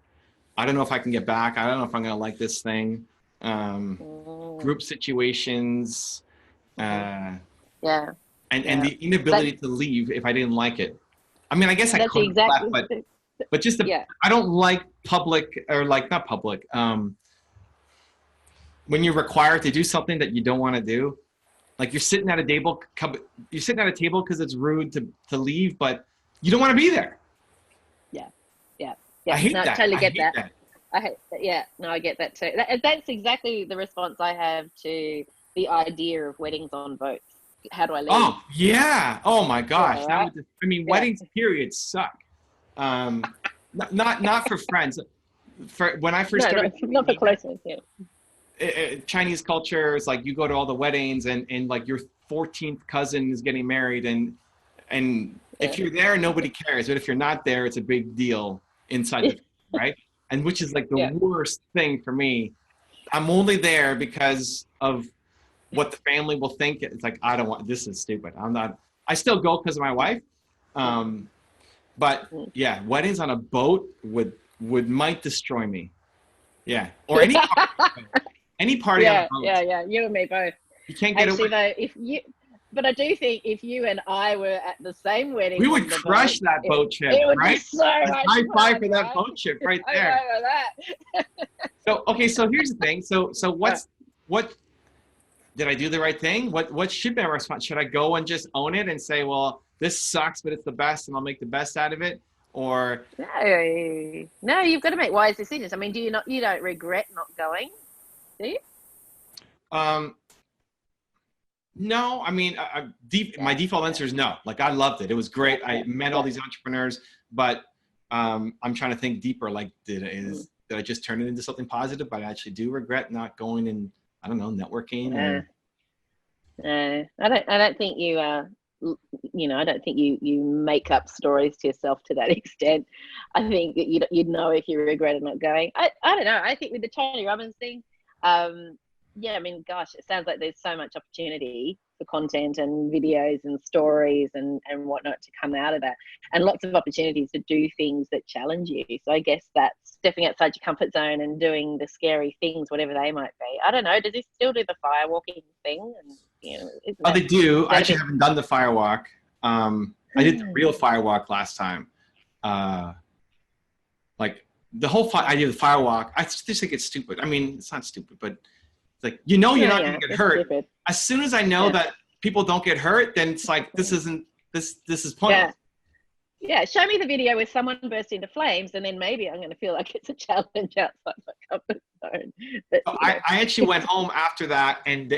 I don't know if I can get back. I don't know if I'm going to like this thing. Group situations. And the inability to leave if I didn't like it. I mean, I guess I could have left, but just I don't like public or like not public. When you're required to do something that you don't want to do, like you're sitting at a table because it's rude to leave, but you don't want to be there. Yeah. I hate that. Totally get that. I hate that. Yeah, no, I get that too. That's exactly the response I have to the idea of weddings on boats. How do I leave? Oh yeah. Oh my gosh. Right? Weddings period suck. Not for friends. For when I first started. Not for close ones. Yeah. Chinese culture is like you go to all the weddings and like your 14th cousin is getting married and if you're there nobody cares, but if you're not there it's a big deal inside the right. and which is like the Yeah. worst thing for me. I'm only there because of what the family will think. It's like, I don't want, this is stupid. I'm not, I still go because of my wife. But yeah, weddings on a boat might destroy me. Yeah. Or any party on a boat. Yeah. You and me both. You can't get Actually, away. though, but I do think if you and I were at the same wedding, We would crush that boat trip, it would right? be so much High five fun, for that right? boat trip right I there. know that. So, okay, so here's the thing. So what did I do the right thing? What should be my response? Should I go and just own it and say, well, this sucks, but it's the best and I'll make the best out of it? Or No, you've got to make wise decisions. I mean, you don't regret not going, do you? no, I mean, my default answer is no. Like, I loved it. It was great. I met all these entrepreneurs, but I'm trying to think deeper. Like, did I just turn it into something positive? But I actually do regret not going and, I don't know, networking. I don't think you I don't think you make up stories to yourself to that extent. I think that you'd know if you regretted not going. I don't know. I think with the Tony Robbins thing, yeah, I mean, gosh, it sounds like there's so much opportunity for content and videos and stories and whatnot to come out of that, and lots of opportunities to do things that challenge you. So I guess that's stepping outside your comfort zone and doing the scary things, whatever they might be. I don't know. Does he still do the firewalking thing? And They do. I actually haven't done the firewalk. I did the real firewalk last time. Like the whole idea of the firewalk, I just think it's stupid. I mean, it's not stupid, but it's like, you're not going to get hurt. Stupid. As soon as I know that people don't get hurt, then it's like, this is pointless. Yeah, show me the video where someone burst into flames, and then maybe I'm going to feel like it's a challenge outside my comfort zone. But, I actually went home after that and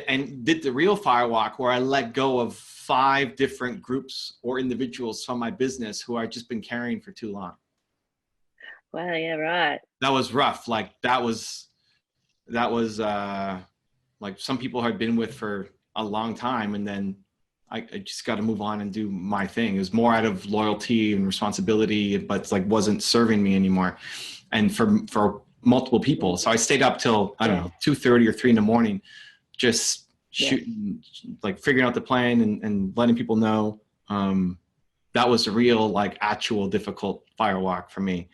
did the real firewalk, where I let go of 5 different groups or individuals from my business who I've just been carrying for too long. Wow, yeah, right. That was rough. Like, that was like, some people I'd been with for a long time, and then I just got to move on and do my thing. It was more out of loyalty and responsibility, but it's like wasn't serving me anymore. And for multiple people. So I stayed up till, I don't know, 2:30 or 3 in the morning, just shooting, like figuring out the plan and letting people know. That was a real, like, actual difficult firewalk for me.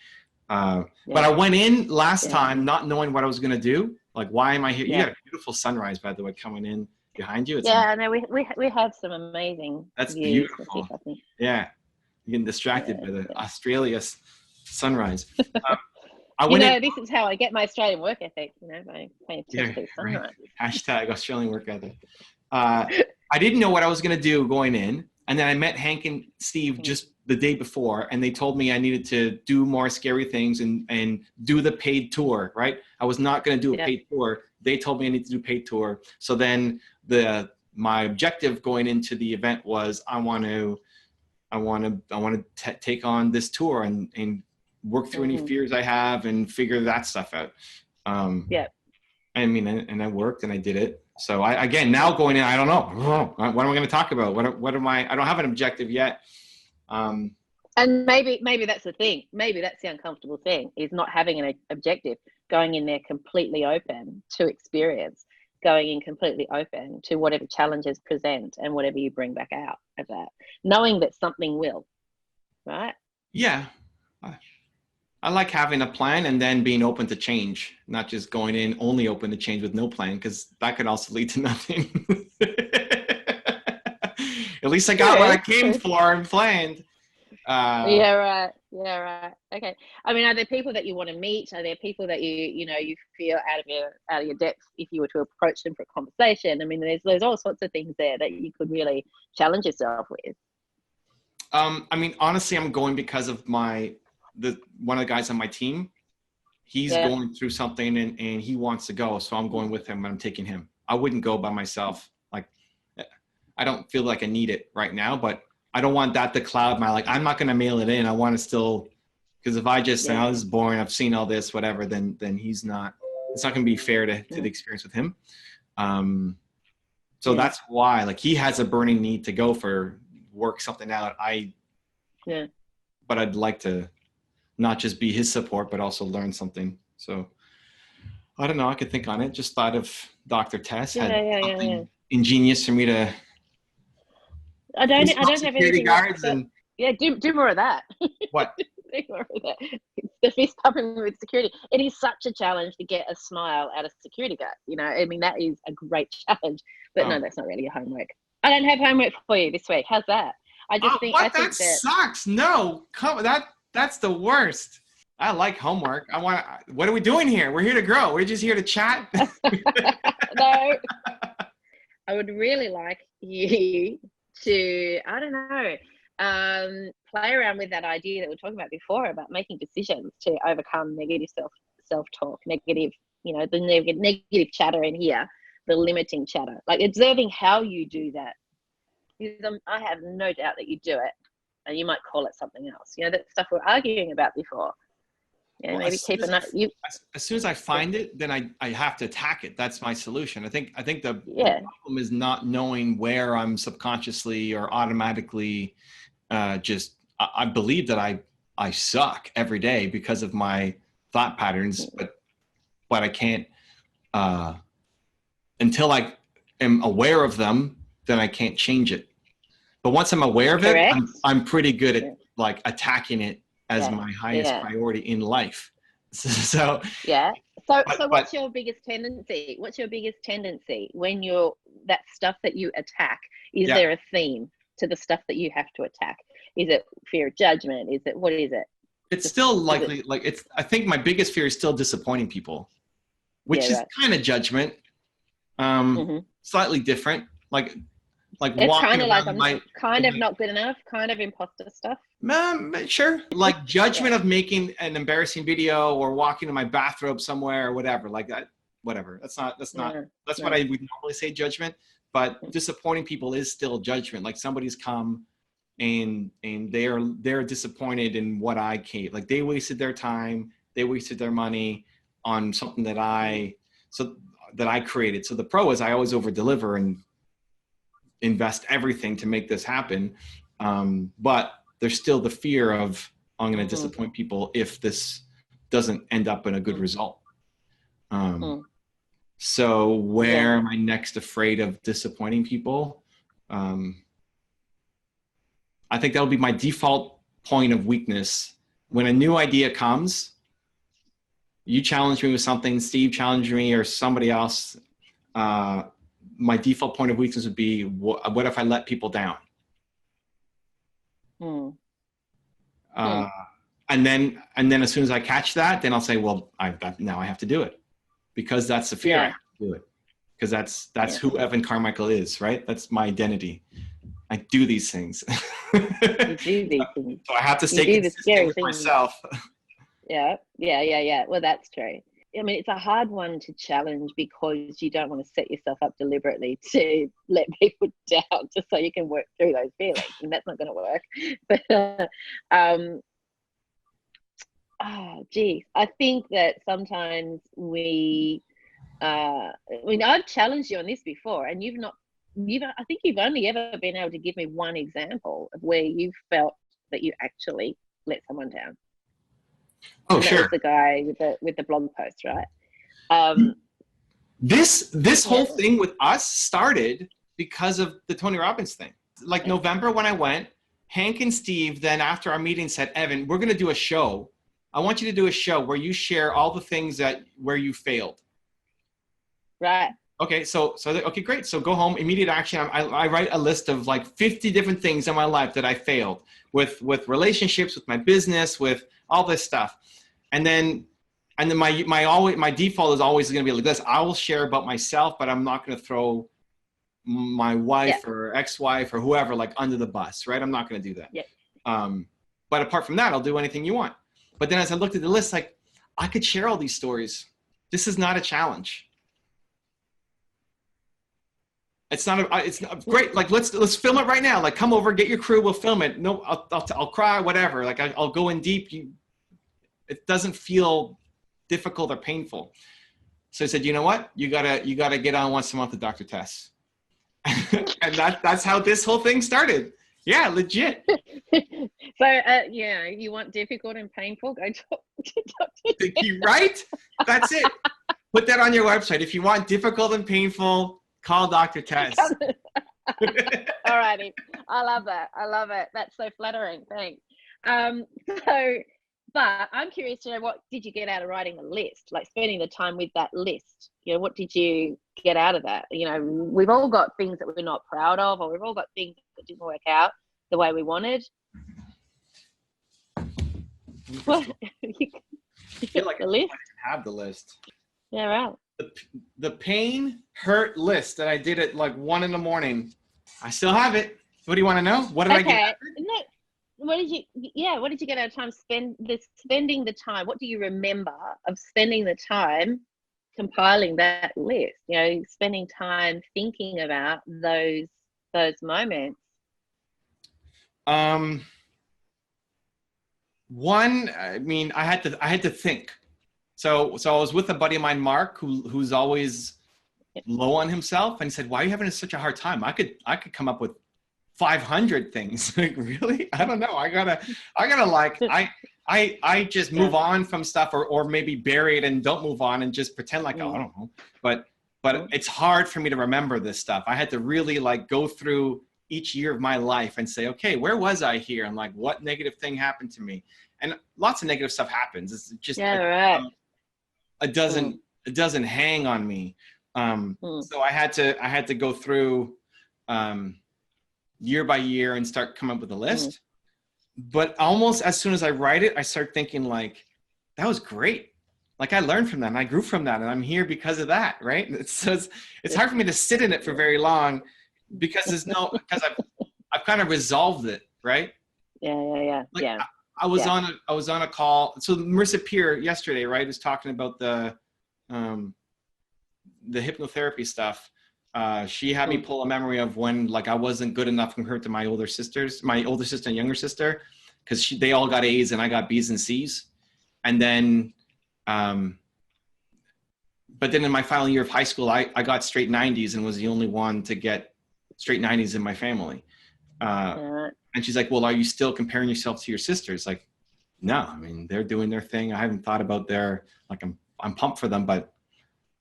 But I went in last time not knowing what I was going to do. Like, why am I here? You got a beautiful sunrise, by the way, coming in behind you. It's no, we have some amazing That's views, beautiful. I think. Yeah. You're getting distracted by the Australia sunrise. This is how I get my Australian work ethic, by paying attention to the sunrise. Right. Hashtag Australian work ethic. I didn't know what I was going to do going in. And then I met Hank and Steve just the day before, and they told me I needed to do more scary things and do the paid tour, right? I was not going to do a paid tour. They told me I need to do paid tour. So then my objective going into the event was I want to take on this tour and work through any fears I have and figure that stuff out. I mean, and I worked and I did it. So now going in, I don't know. What am I going to talk about? What am I don't have an objective yet. And maybe that's the thing. Maybe that's the uncomfortable thing, is not having an objective, going in there completely open to experience, going in completely open to whatever challenges present and whatever you bring back out of that, knowing that something will, right? Yeah. I like having a plan and then being open to change, not just going in only open to change with no plan, because that could also lead to nothing. At least I got what I came for and planned. Yeah, right. Okay. I mean, are there people that you want to meet? Are there people that you feel out of your depth if you were to approach them for a conversation? I mean, there's all sorts of things there that you could really challenge yourself with. I mean, honestly, I'm going because of one of the guys on my team. He's going through something and he wants to go, so I'm going with him and I'm taking him. I wouldn't go by myself. Like, I don't feel like I need it right now, but I don't want that to cloud my, like, I'm not going to mail it in. I want to still, because if I just say, oh, this is boring, I've seen all this, whatever, then it's not going to be fair to the experience with him. So that's why, like, he has a burning need to go for work something out. But I'd like to not just be his support, but also learn something. So I don't know. I could think on it. Just thought of Dr. Tess had something ingenious for me to. I don't have security anything. Guards and yeah, do more of that. what? Do more of that. It's the fist pumping with security. It is such a challenge to get a smile out of security guards. You know, I mean, that is a great challenge. But no, that's not really your homework. I don't have homework for you this week. How's that? I just think. What? That sucks. No, that's the worst. I like homework. What are we doing here? We're here to grow. We're just here to chat. No. I would really like you to, I don't know, play around with that idea that we were talking about before about making decisions to overcome negative self-talk, negative, the negative chatter in here, the limiting chatter, like observing how you do that. Because I have no doubt that you do it, and you might call it something else. That stuff we're arguing about before. Well, maybe keep a note. As soon as I find it, then I have to attack it. That's my solution. I think the problem is not knowing where I'm subconsciously or automatically I believe that I suck every day because of my thought patterns, but I can't until I am aware of them, then I can't change it. But once I'm aware of it, I'm pretty good at like attacking it as my highest priority in life. So what's your biggest tendency? What's your biggest tendency when that stuff that you attack? Is there a theme to the stuff that you have to attack? Is it fear of judgment? What is it? It's still likely, I think my biggest fear is still disappointing people, which is kind of judgment. Slightly different. It's kind of like I'm not good enough, kind of imposter stuff. Sure. Like judgment of making an embarrassing video or walking in my bathrobe somewhere or whatever, like that, whatever. That's what I would normally say judgment, but disappointing people is still judgment. Like somebody's come and they're disappointed in what I came, like they wasted their time, they wasted their money on something that I created. So the pro is I always over deliver and invest everything to make this happen. But there's still the fear of I'm going to disappoint people if this doesn't end up in a good result. So where am I next afraid of disappointing people? I think that'll be my default point of weakness. When a new idea comes, you challenge me with something, Steve challenged me or somebody else, my default point of weakness would be, what if I let people down? And then as soon as I catch that, then I'll say, well, now I have to do it because that's the fear. I have to do it because that's who Evan Carmichael is, right? That's my identity. I do these things. You do these things. So I have to stay consistent with myself. Yeah. Well, that's true. I mean, it's a hard one to challenge because you don't want to set yourself up deliberately to let people down just so you can work through those feelings, and that's not going to work. But I think that sometimes I've challenged you on this before, and I think you've only ever been able to give me one example of where you felt that you actually let someone down. Oh, sure. That was the guy with the blog post, right? This whole thing with us started because of the Tony Robbins thing. Like November when I went, Hank and Steve then after our meeting said, Evan, we're going to do a show. I want you to do a show where you share all the things where you failed. Right. Okay, okay, great. So go home, immediate action. I write a list of like 50 different things in my life that I failed with relationships, with my business, with all this stuff. And then my default is always going to be like this. I will share about myself, but I'm not going to throw my wife or ex-wife or whoever like under the bus, right? I'm not going to do that. Yeah. But apart from that, I'll do anything you want. But then as I looked at the list, like I could share all these stories. This is not a challenge. It's not great. Like let's film it right now. Like come over, get your crew. We'll film it. No, I'll cry, whatever. Like I'll go in deep. It doesn't feel difficult or painful. So I said, you know what? You gotta get on once a month with Dr. Tess. And that's how this whole thing started. Yeah, legit. So, yeah, you want difficult and painful? Go talk to Dr. You right? That's it. Put that on your website. If you want difficult and painful, call Dr. Tess. All righty. I love that. I love it. That's so flattering. Thanks. So, but I'm curious to know, what did you get out of writing a list? Like spending the time with that list. You know, what did you get out of that? You know, we've all got things that we're not proud of, or we've all got things that didn't work out the way we wanted. What? I feel like the list? I have the list. Yeah, right. The pain hurt list that I did at like 1 a.m. I still have it. What do you want to know? What did I get? No, what did you get out of time spending the time? What do you remember of spending the time compiling that list? You know, spending time thinking about those moments. One, I mean, I had to think. So I was with a buddy of mine, Mark, who's always low on himself, and he said, "Why are you having such a hard time? I could come up with 500 things." Like, really? I don't know. I gotta like, I just move on from stuff, or maybe bury it and don't move on and just pretend like, oh, I don't know. But it's hard for me to remember this stuff. I had to really like go through each year of my life and say, okay, where was I here? And like, what negative thing happened to me? And lots of negative stuff happens. It's just, it doesn't hang on me. So I had to go through, year by year and start coming up with a list. But almost as soon as I write it, I start thinking like, that was great. Like, I learned from that and I grew from that and I'm here because of that. Right. It's hard for me to sit in it for very long because I've kind of resolved it. Right. Yeah. Like, I was on a call. So Marissa Peer yesterday, right, was talking about the hypnotherapy stuff. She had me pull a memory of when like I wasn't good enough compared to my older sister and younger sister, because they all got A's and I got B's and C's. And then, but then in my final year of high school, I got straight 90s and was the only one to get straight 90s in my family. And she's like, well, are you still comparing yourself to your sisters? Like, no, I mean, they're doing their thing. I haven't thought about I'm pumped for them, but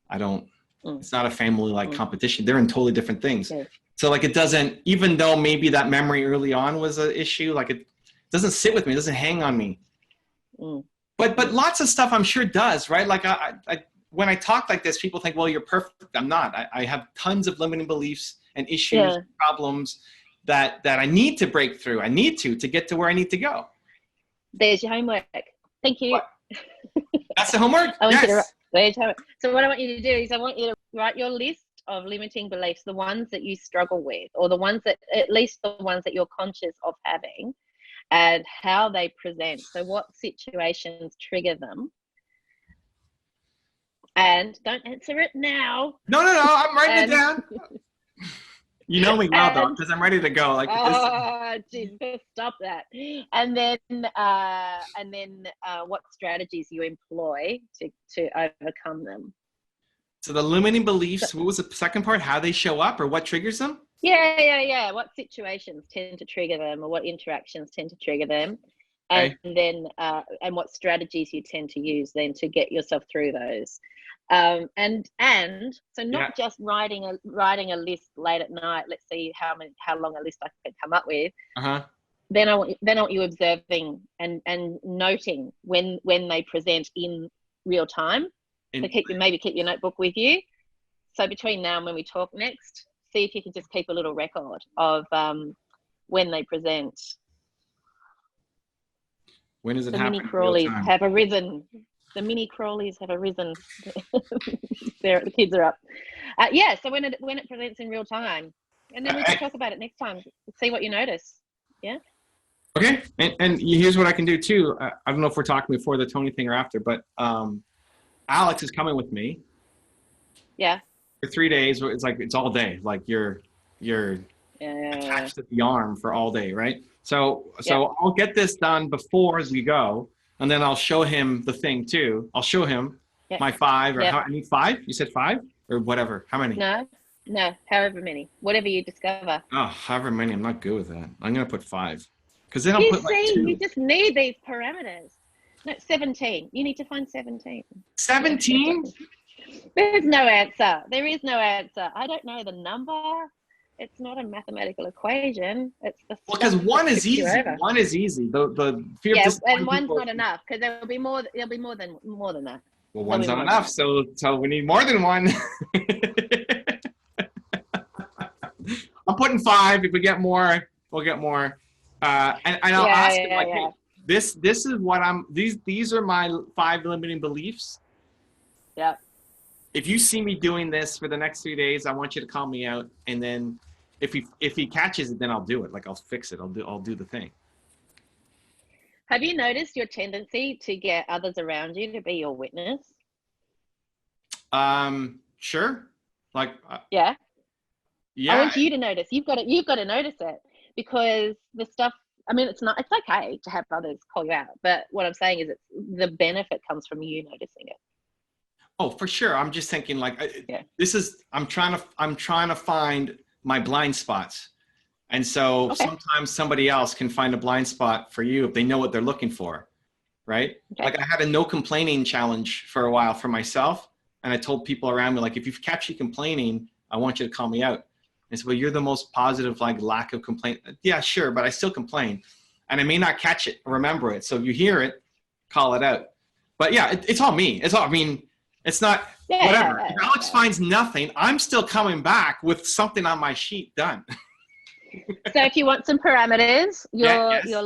I don't, it's not a family like competition. They're in totally different things. Yeah. So like, it doesn't, even though maybe that memory early on was an issue, like it doesn't sit with me. It doesn't hang on me. But lots of stuff I'm sure does, right? Like when I talk like this, people think, well, you're perfect. I'm not. I have tons of limiting beliefs and issues, problems that I need to break through. I need to get to where I need to go. There's your homework. Thank you. What? That's the homework? So what I want you to do is I want you to write your list of limiting beliefs, the ones that you struggle with, or the ones that, at least the ones that you're conscious of having, and how they present. So what situations trigger them. And don't answer it now. No, I'm writing it down. You know me well, though, because I'm ready to go. Like, Jesus, stop that. And then what strategies you employ to overcome them. So the limiting beliefs, what was the second part? How they show up or what triggers them? Yeah. What situations tend to trigger them, or what interactions tend to trigger them. And then and what strategies you tend to use then to get yourself through those. And so not just writing a list late at night. Let's see how long a list I can come up with. Then I want you observing and noting when they present in real time. So keep your notebook with you. So between now and when we talk next, see if you can just keep a little record of when they present. When does it happen? The mini crawlies have arisen. The mini crawlies have arisen. The kids are up. So when it presents in real time, and then we can talk about it next time. See what you notice. Yeah. Okay. And here's what I can do too. I don't know if we're talking before the Tony thing or after, but Alex is coming with me. Yeah. For 3 days. It's like it's all day. Like you're attached to the arm for all day, right? So I'll get this done before as we go. And then I'll show him the thing too. I'll show him my 5 or how I need 5. You said 5 or whatever. How many? No, No, however many, whatever you discover. Oh, however many. I'm not good with that. I'm gonna put 5, because then I'll You put like see, you 2. just need these parameters. No, 17. You need to find 17. 17? There's no answer. There is no answer. I don't know the number. It's not a mathematical equation. It's the Well, because stuff that one is tips you easy. over. One is easy. The fear of Yeah, disappointing and one's people. not enough because there'll be more. There'll be more than that. Well, There'll one's be not more enough. than So we need more than one. I'm putting 5. If we get more, we'll get more. And I'll Yeah, ask him yeah, like, yeah. hey, this is what I'm. These are my 5 limiting beliefs. Yeah. If you see me doing this for the next 3 days, I want you to call me out. And then if he catches it, then I'll do it. Like, I'll fix it. I'll do the thing. Have you noticed your tendency to get others around you to be your witness? Sure. Like, Yeah. yeah. I want you to notice. You've got to notice it, because the stuff. I mean, it's okay to have others call you out, but what I'm saying is, the benefit comes from you noticing it. Oh, for sure. I'm just thinking like, Yeah. I'm trying to find my blind spots. And so Okay. sometimes somebody else can find a blind spot for you if they know what they're looking for. Right. Okay. Like, I had a no complaining challenge for a while for myself. And I told people around me, like, if you catch you complaining, I want you to call me out. And so, well, you're the most positive, like, lack of complaint. Yeah, sure. But I still complain, and I may not catch it or remember it. So if you hear it, call it out. But yeah, it's all me. I mean, it's not whatever. If Alex finds nothing, I'm still coming back with something on my sheet done. So if you want some parameters, Yes. your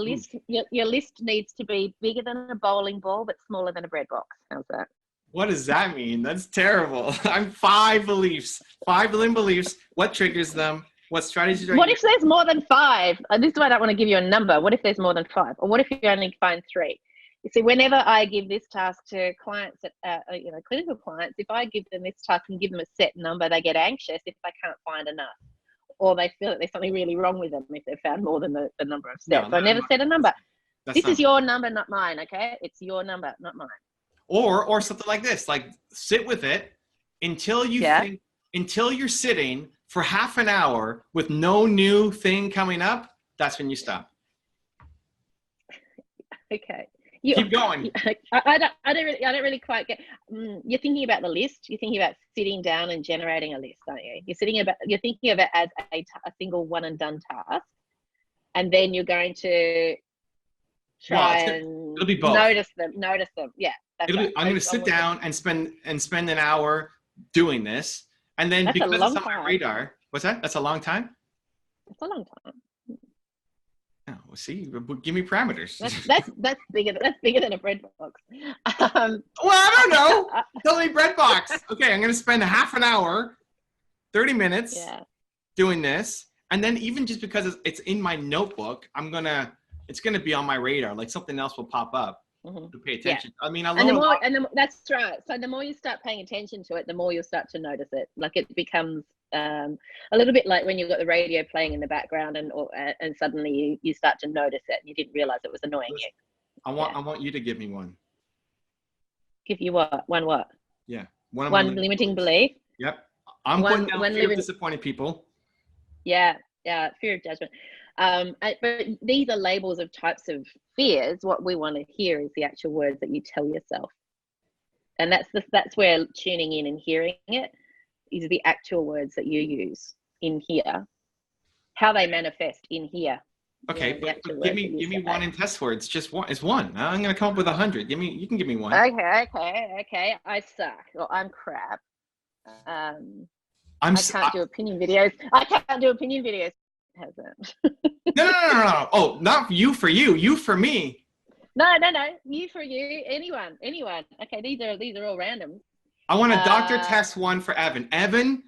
list needs to be bigger than a bowling ball but smaller than a bread box. How's that? What does that mean? That's terrible. I'm 5 beliefs, 5 limiting beliefs. What triggers them? What strategies are What if there's more than 5? This is why I don't want to give you a number. What if there's more than 5? Or what if you only find 3? You see, whenever I give this task to clients, clinical clients, if I give them this task and give them a set number, they get anxious if they can't find enough, or they feel that there's something really wrong with them if they've found more than the number of steps. So I never set a number. This is your number, not mine. Okay, it's your number, not mine. Or something like this, like, sit with it until you think, until you're sitting for half an hour with no new thing coming up. That's when you stop. Okay. Keep going. I don't really quite get. You're thinking about the list. You're thinking about sitting down and generating a list, aren't you? You're thinking of it as a single one and done task, and then you're going to try and it'll be both. Notice them. Yeah. I'm going to sit down and spend an hour doing this, and then because it's on my radar. What's that? That's a long time. It's a long time. Oh, well, see, give me parameters. That's bigger. That's bigger than a bread box. Well, I don't know. Tell me bread box. Okay, I'm going to spend half an hour, 30 minutes doing this, and then even just because it's in my notebook, it's going to be on my radar. Like, something else will pop up to pay attention. Yeah. I mean, that's right. So the more you start paying attention to it, the more you'll start to notice it. Like, it becomes a little bit like when you've got the radio playing in the background and suddenly you start to notice it and you didn't realize it was annoying you. I want you to give me one. Give you what? One what? Yeah. One limiting belief. Yep. I'm putting down fear of disappointing people. Yeah. Fear of judgment. But these are labels of types of fears. What we want to hear is the actual words that you tell yourself, and that's where tuning in and hearing it is the actual words that you use in here, how they manifest in here. Okay, but give me one in test words. Just one. It's one. I'm going to come up with 100. You can give me one. Okay. I suck. Or I'm crap. I can't do opinion videos. Has it? No. Oh, not you for you. You for me. No. You for you. Anyone. Okay, these are all random. I want a doctor test one for Evan. Evan,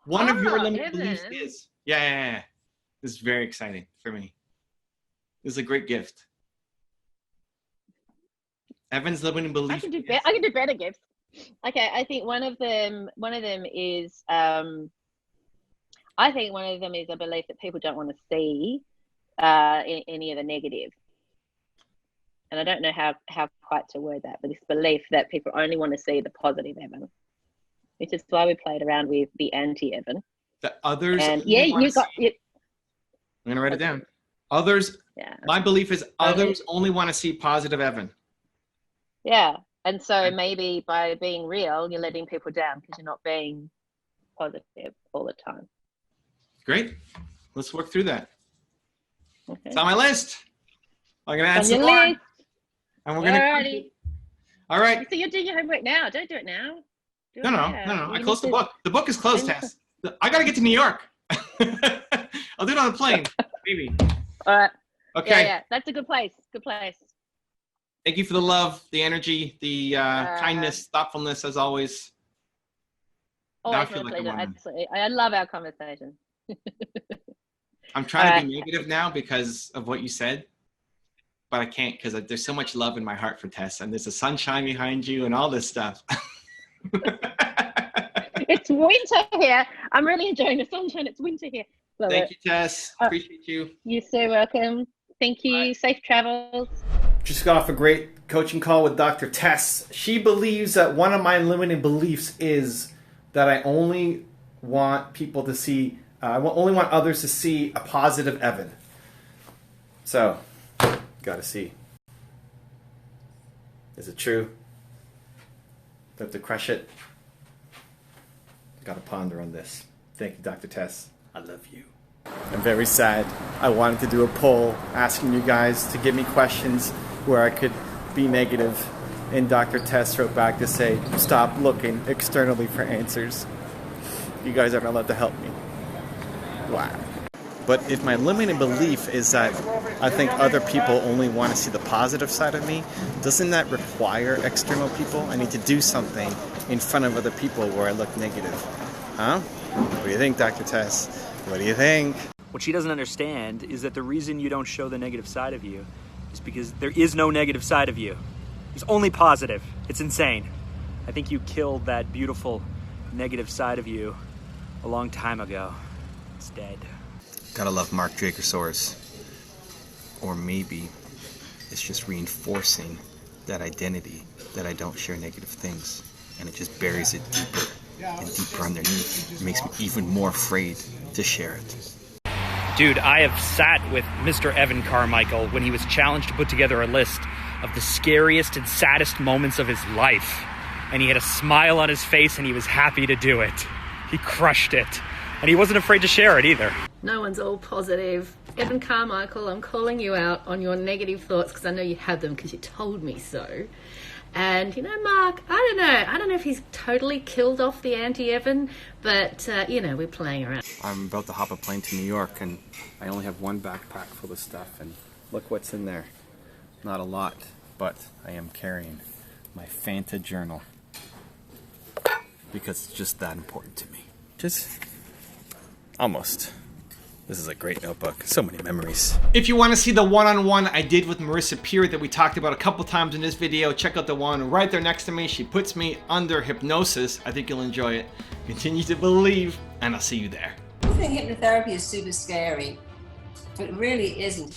one of your limited beliefs is. Yeah. This is very exciting for me. This is a great gift. Evan's limiting belief. I can do better gifts. Okay, I think one of them is I think one of them is a belief that people don't want to see any of the negative. And I don't know how quite to word that, but this belief that people only want to see the positive Evan, which is why we played around with the anti-Evan. that others. And only yeah, wanna you got see- it. I'm gonna write it down. Others. Yeah. My belief is others only want to see positive Evan. Yeah. And so maybe by being real, you're letting people down because you're not being positive all the time. Great. Let's work through that. Okay. It's on my list. I'm gonna add On some your more. list. And we're gonna. Alrighty. All right. So you're doing your homework now. Don't do it now. Do it No. later. I You closed the need to- book. The book is closed, you need Tess. I gotta get to New York. I'll do it on the plane, maybe. All right. Okay. Yeah. That's a good place. Good place. Thank you for the love, the energy, the kindness, thoughtfulness, as always. Now I Always feel my like a pleasure. woman. Absolutely. I love our conversation. I'm trying to be negative now because of what you said, but I can't because there's so much love in my heart for Tess, and there's a sunshine behind you and all this stuff. It's winter here. I'm really enjoying the sunshine. It's winter here. Love Thank it. you, Tess. Appreciate you. You're so welcome. Thank you. Bye. Safe travels. Just got off a great coaching call with Dr. Tess. She believes that one of my limiting beliefs is that I only want people to see, only want others to see a positive Evan. So, gotta see. Is it true? Do I have to crush it? Gotta ponder on this. Thank you, Dr. Tess. I love you. I'm very sad. I wanted to do a poll asking you guys to give me questions where I could be negative, and Dr. Tess wrote back to say, stop looking externally for answers. You guys aren't allowed to help me. Wow. But if my limiting belief is that I think other people only want to see the positive side of me, doesn't that require external people? I need to do something in front of other people where I look negative. Huh? What do you think, Dr. Tess? What do you think? What she doesn't understand is that the reason you don't show the negative side of you is because there is no negative side of you. There's only positive. It's insane. I think you killed that beautiful negative side of you a long time ago. It's dead. Gotta love Mark Dracosaurus. Or maybe it's just reinforcing that identity that I don't share negative things. And it just buries it deeper and deeper underneath. It makes me even more afraid to share it. Dude, I have sat with Mr. Evan Carmichael when he was challenged to put together a list of the scariest and saddest moments of his life. And he had a smile on his face and he was happy to do it. He crushed it. And he wasn't afraid to share it either. No one's all positive. Evan Carmichael, I'm calling you out on your negative thoughts because I know you had them because you told me so. And, you know, Mark, I don't know if he's totally killed off the anti-Evan, but, you know, we're playing around. I'm about to hop a plane to New York, and I only have one backpack full of stuff, and look what's in there. Not a lot, but I am carrying my Fanta journal because it's just that important to me. Just almost. This is a great notebook. So many memories. If you want to see the one-on-one I did with Marissa Peer that we talked about a couple times in this video, check out the one right there next to me. She puts me under hypnosis. I think you'll enjoy it. Continue to believe, and I'll see you there. I think hypnotherapy is super scary, but it really isn't.